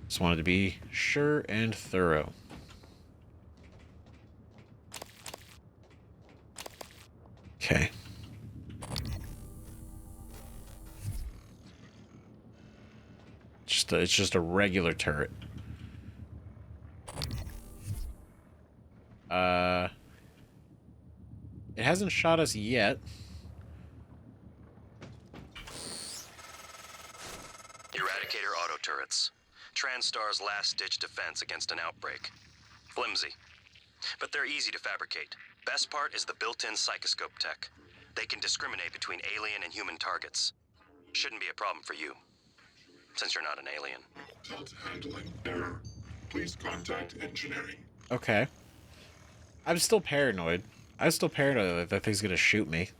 Just wanted to be sure and thorough. Okay. It's just a regular turret. It hasn't shot us yet. Eradicator auto turrets. TranStar's last-ditch defense against an outbreak. Flimsy. But they're easy to fabricate. Best part is the built-in psychoscope tech. They can discriminate between alien and human targets. Shouldn't be a problem for you, since you're not an alien. Tilt handling error. Please contact engineering. Okay. I'm still paranoid. I'm still paranoid that thing's gonna shoot me.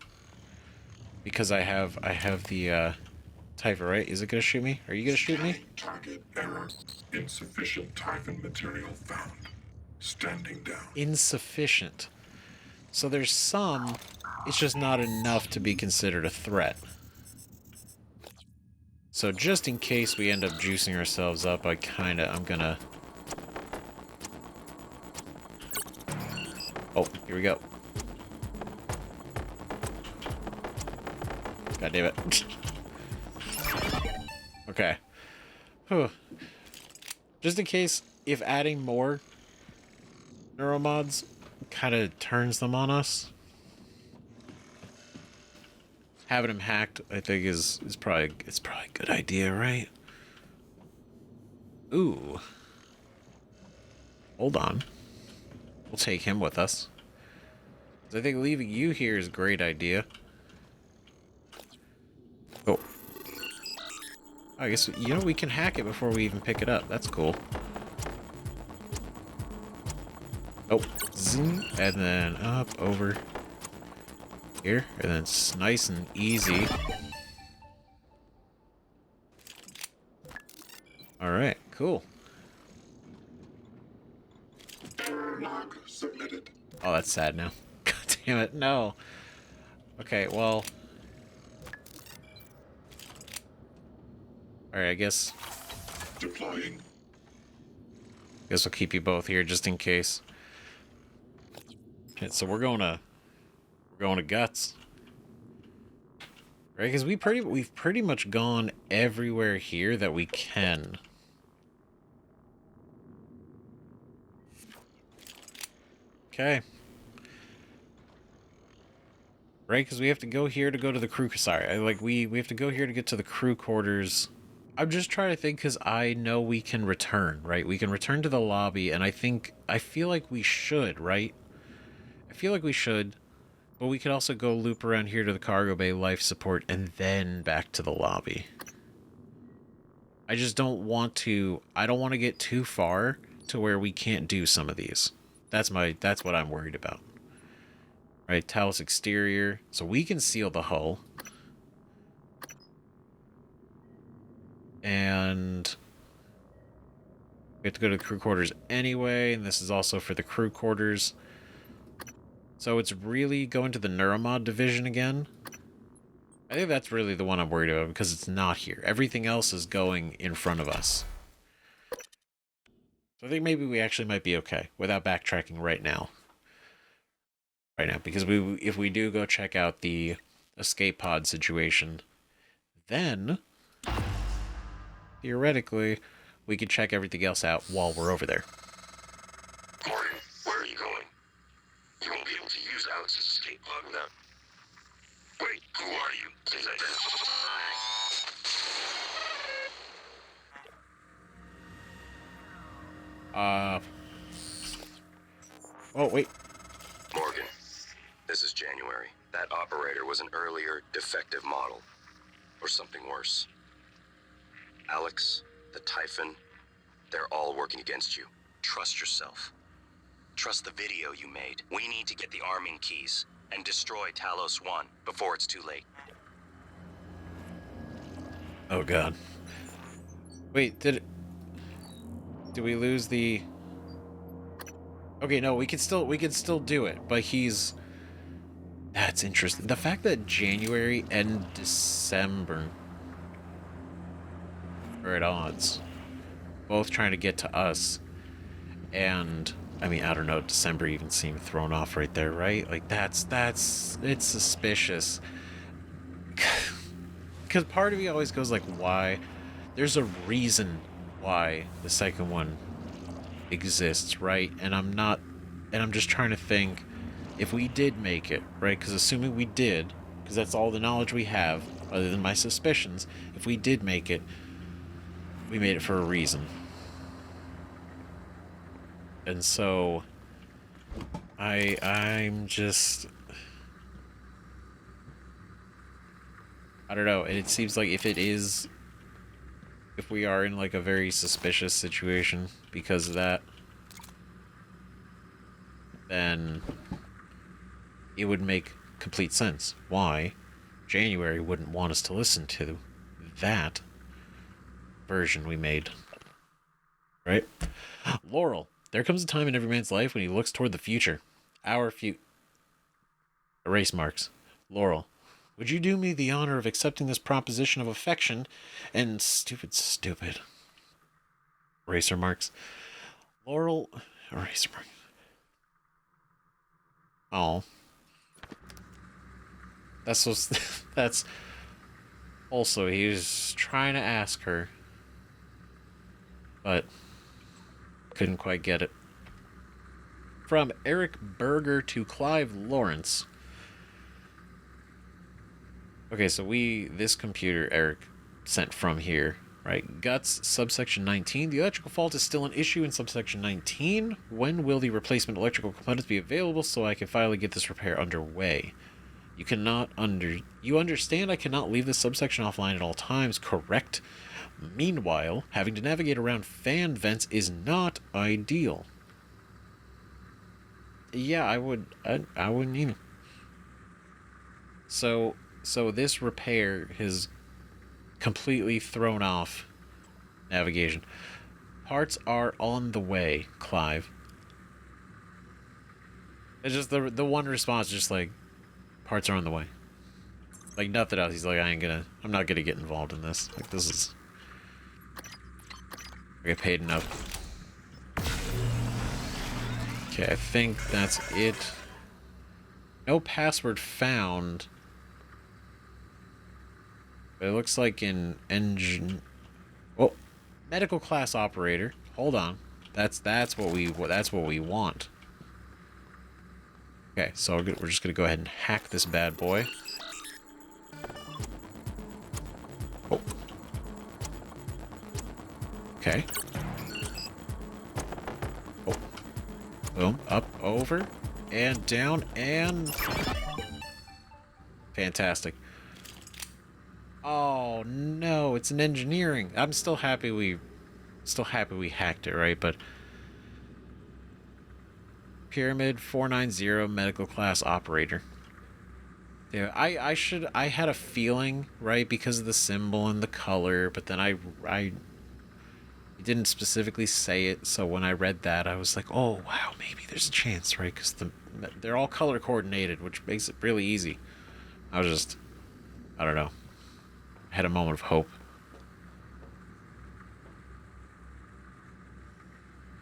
Because I have the Typhon, right? Is it gonna shoot me? Are you gonna shoot me? Target error. Insufficient Typhon material found. Standing down. Insufficient. So there's some, it's just not enough to be considered a threat. So just in case we end up juicing ourselves up, I'm gonna... Oh, here we go. God damn it. Okay. Whew. Just in case, if adding more neuromods kind of turns them on us, having them hacked, I think is probably a good idea, right? Ooh. Hold on. We'll take him with us. I think leaving you here is a great idea. Oh. I guess, you know, we can hack it before we even pick it up. That's cool. Oh, zoom, and then up, over here, and then it's nice and easy. Alright, cool. Error log submitted. Oh, that's sad now. God damn it, no. Okay, well... Alright, I guess... Deploying. Guess we'll keep you both here just in case. Okay, so we're going to G.U.T.S. Right, because we've pretty much gone everywhere here that we can. Okay. Right, because we have to go here to go to the crew... Sorry, we have to go here to get to the crew quarters. I'm just trying to think because I know we can return, right? We can return to the lobby, and I feel like we should, right? I feel like we should, but we could also go loop around here to the cargo bay, life support, and then back to the lobby. I just don't want to... I don't want to get too far to where we can't do some of these. That's what I'm worried about. Right, Talos exterior. So we can seal the hull. And we have to go to the crew quarters anyway, and this is also for the crew quarters. So it's really going to the neuromod division again. I think that's really the one I'm worried about because it's not here. Everything else is going in front of us. So I think maybe we actually might be okay without backtracking right now. right now, because if we do go check out the escape pod situation, then theoretically we could check everything else out while we're over there. Morgan, where are you going? You won't be able to use Alex's escape pod without... Wait, who are you? Please identify. Oh, wait. Morgan, this is January. That operator was an earlier defective model. Or something worse. Alex, the Typhon, they're all working against you. Trust yourself. Trust the video you made. We need to get the arming keys and destroy Talos 1 before it's too late. Oh god. Wait, did we lose the... Okay, no, we can still do it, but he's... That's interesting. The fact that January and December are at odds, both trying to get to us, and I mean, I don't know, December even seemed thrown off right there, right? Like it's suspicious. Because part of me always goes like, why? There's a reason why the second one exists, right? And I'm just trying to think, if we did make it, right? Because assuming we did, because that's all the knowledge we have, other than my suspicions, if we did make it, we made it for a reason. And so, I'm just... I don't know, and it seems like if we are in like a very suspicious situation because of that, then it would make complete sense why January wouldn't want us to listen to that version we made. Right? Laurel, there comes a time in every man's life when he looks toward the future. Our erase marks. Laurel, would you do me the honor of accepting this proposition of affection and stupid. Eraser marks. Laurel, eraser marks. Oh. That's also, he was trying to ask her, but couldn't quite get it. From Eric Berger to Clive Lawrence. Okay, so this computer Eric sent from here, right? G.U.T.S, subsection 19. The electrical fault is still an issue in subsection 19. When will the replacement electrical components be available so I can finally get this repair underway? You understand I cannot leave this subsection offline at all times, correct? Meanwhile, having to navigate around fan vents is not ideal. Yeah, I wouldn't either. So this repair has completely thrown off navigation. Parts are on the way, Clive. It's just the one response, just like, parts are on the way. Like, nothing else. He's like, I'm not gonna get involved in this. Like, this is... I get paid enough. Okay, I think that's it. No password found. But it looks like an engine... Oh, medical class operator. Hold on. That's what we want. Okay, so we're just gonna go ahead and hack this bad boy. Oh. Okay. Oh. Boom. Up, over, and down, and... Fantastic. Oh, no, it's an engineering. I'm still happy we hacked it, right? But... Pyramid 490 medical class operator. Yeah, I had a feeling, right, because of the symbol and the color, but then I didn't specifically say it, so when I read that, I was like, oh, wow, maybe there's a chance, right, because they're all color coordinated, which makes it really easy. I don't know. I had a moment of hope.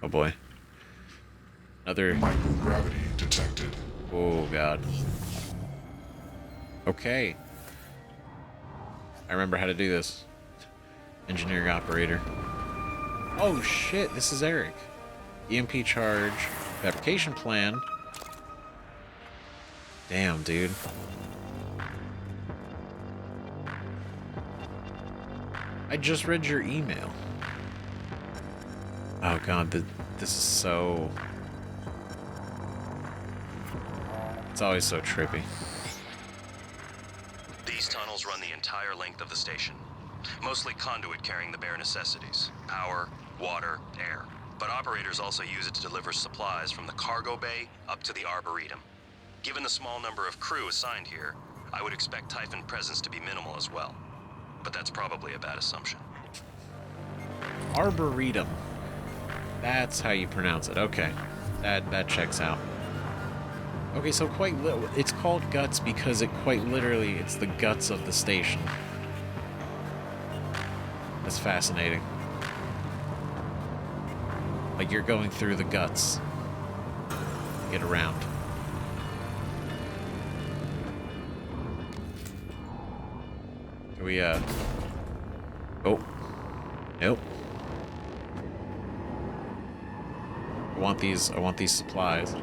Oh boy. Another... Microgravity detected. Oh, God. Okay. I remember how to do this. Engineering operator. Oh, shit. This is Eric. EMP charge. Fabrication plan. Damn, dude. I just read your email. Oh, God. This is so... It's always so trippy. These tunnels run the entire length of the station. Mostly conduit carrying the bare necessities. Power, water, air. But operators also use it to deliver supplies from the cargo bay up to the Arboretum. Given the small number of crew assigned here, I would expect Typhon presence to be minimal as well. But that's probably a bad assumption. Arboretum. That's how you pronounce it. Okay. That checks out. Okay, so it's called guts because it quite literally, it's the guts of the station. That's fascinating. Like you're going through the guts. Get around. Can we, Oh. Nope. I want these supplies.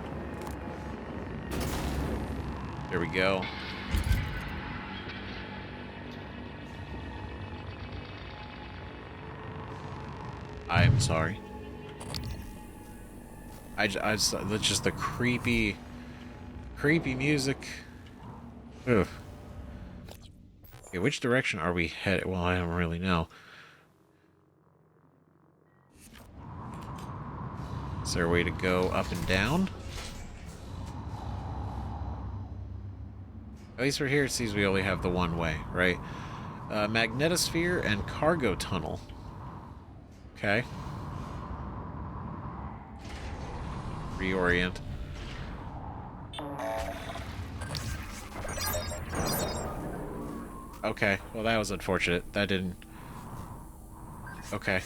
There we go. I'm sorry. That's just the creepy music. Ugh. Okay, which direction are we headed? Well, I don't really know. Is there a way to go up and down? At least for here, it seems we only have the one way, right? Magnetosphere and cargo tunnel. Okay. Reorient. Okay, well that was unfortunate. That didn't... Okay.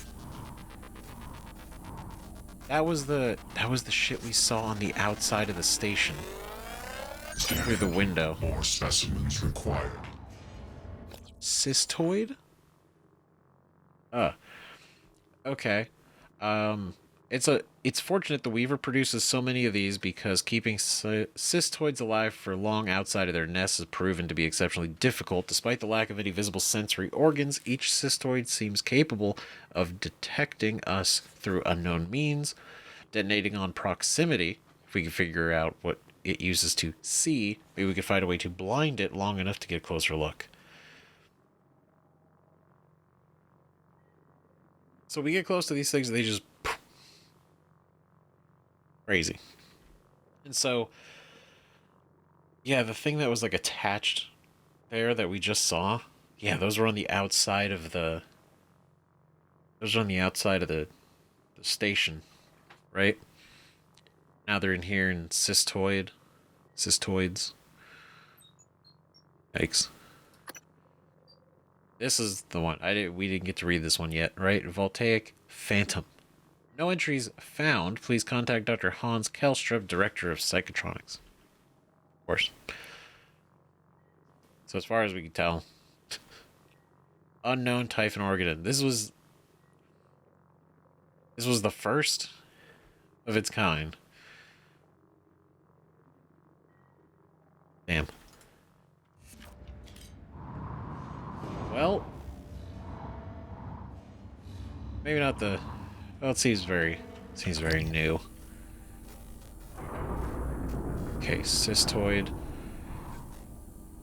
That was the shit we saw on the outside of the station. Through the window. More specimens required. Cystoid? Okay. It's fortunate the Weaver produces so many of these because keeping cystoids alive for long outside of their nests has proven to be exceptionally difficult. Despite the lack of any visible sensory organs, each cystoid seems capable of detecting us through unknown means, detonating on proximity. If we can figure out what it uses to see, maybe we could find a way to blind it long enough to get a closer look. So we get close to these things and they just... Crazy. And so... Yeah, the thing that was like attached there that we just saw... Yeah, those were on the outside of the... Those are on the outside of the station. Right? Now they're in here in cystoids. Yikes. This is the one. We didn't get to read this one yet, right? Voltaic Phantom. No entries found. Please contact Dr. Hans Kelstrup, Director of Psychotronics. Of course. So as far as we can tell, unknown Typhon organism. This was the first of its kind. Damn. Well, maybe not the... Well, it seems very new. Okay, cystoid.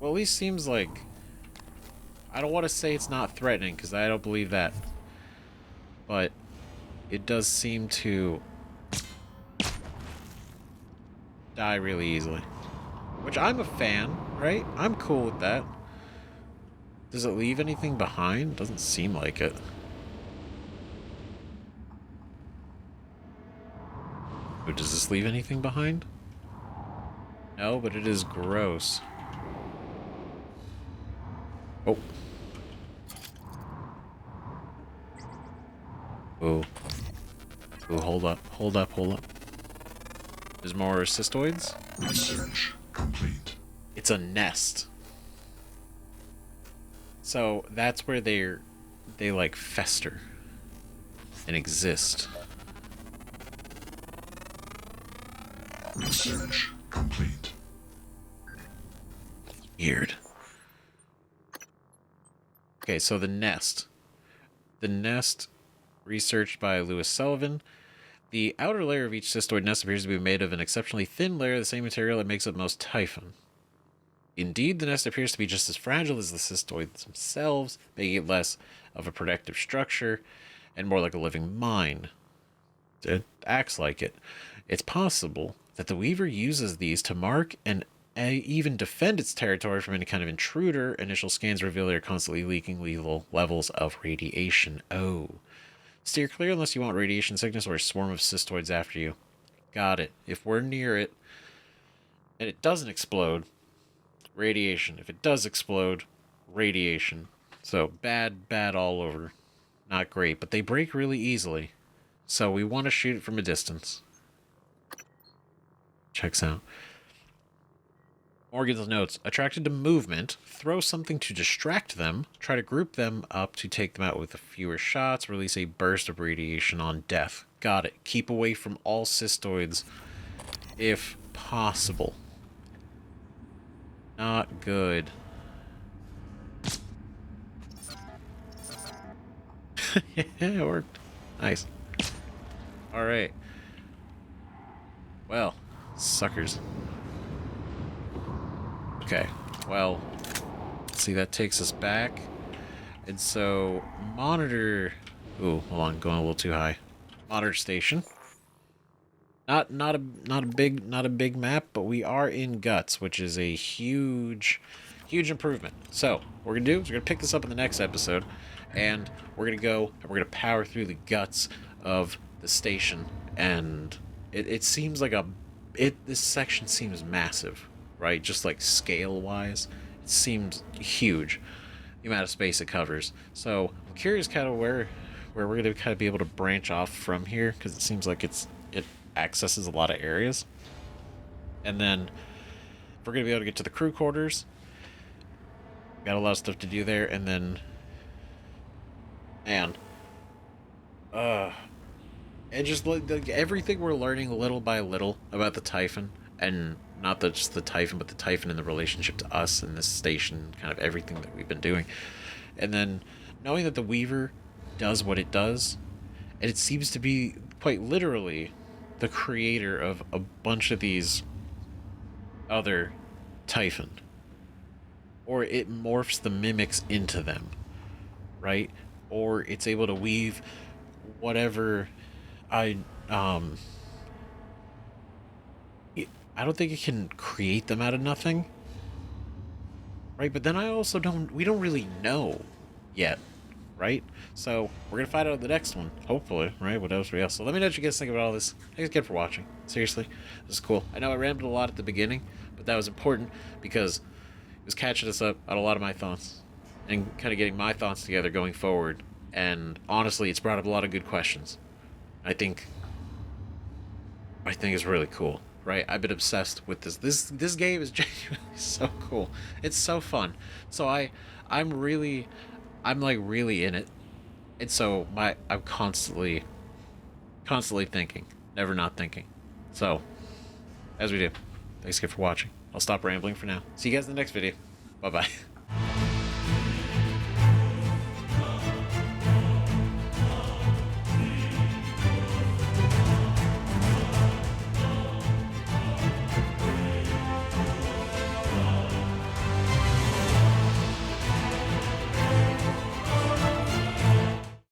Well, at least seems like... I don't want to say it's not threatening, because I don't believe that. But it does seem to die really easily. Which I'm a fan, right? I'm cool with that. Does it leave anything behind? Doesn't seem like it. Oh, does this leave anything behind? No, but it is gross. Oh. Oh. Oh, hold up. There's more cystoids. Research complete. It's a nest. So that's where they like fester and exist. Research complete. Weird. Okay, so the nest. The nest, researched by Lewis Sullivan. The outer layer of each cystoid nest appears to be made of an exceptionally thin layer of the same material that makes up most Typhon. Indeed, the nest appears to be just as fragile as the cystoids themselves, making it less of a protective structure and more like a living mine. It acts like it. It's possible that the Weaver uses these to mark and even defend its territory from any kind of intruder. Initial scans reveal they're constantly leaking lethal levels of radiation. Oh. Steer clear unless you want radiation sickness or a swarm of cystoids after you. Got it. If we're near it and it doesn't explode, radiation. If it does explode, radiation. So bad all over. Not great, but they break really easily. So we want to shoot it from a distance. Checks out. Morgan's notes. Attracted to movement, throw something to distract them, try to group them up to take them out with fewer shots, release a burst of radiation on death. Got it. Keep away from all cystoids if possible. Not good. Yeah, it worked. Nice. Alright. Well, suckers. Okay, well, let's see, that takes us back. And so, monitor... Ooh, hold on, going a little too high. Monitor station. Not a big map, but we are in G.U.T.S, which is a huge improvement. So, what we're gonna do is we're gonna pick this up in the next episode, and we're gonna go and we're gonna power through the guts of the station. And it seems like this section seems massive, right? Just like scale wise, it seems huge. The amount of space it covers. So I'm curious kind of where we're gonna kind of be able to branch off from here, because it seems like it accesses a lot of areas. And then we're gonna be able to get to the crew quarters. Got a lot of stuff to do there, and then and just like everything we're learning little by little about the Typhon, and not just the Typhon, but the Typhon in the relationship to us and this station, kind of everything that we've been doing. And then knowing that the Weaver does what it does, and it seems to be quite literally the creator of a bunch of these other Typhon. Or it morphs the mimics into them, right? Or it's able to weave whatever I don't think it can create them out of nothing, right? But then we don't really know yet, right? So we're gonna find out the next one, hopefully, right? What else? So let me know what you guys think about all this. Thanks again for watching. Seriously, this is cool. I know I rambled a lot at the beginning, but that was important because it was catching us up on a lot of my thoughts and kind of getting my thoughts together going forward. And honestly, it's brought up a lot of good questions. I think it's really cool, right? I've been obsessed with this. This game is genuinely so cool. It's so fun. So I'm like really in it. And so I'm constantly thinking, never not thinking. So, as we do. Thanks again for watching. I'll stop rambling for now. See you guys in the next video. Bye-bye.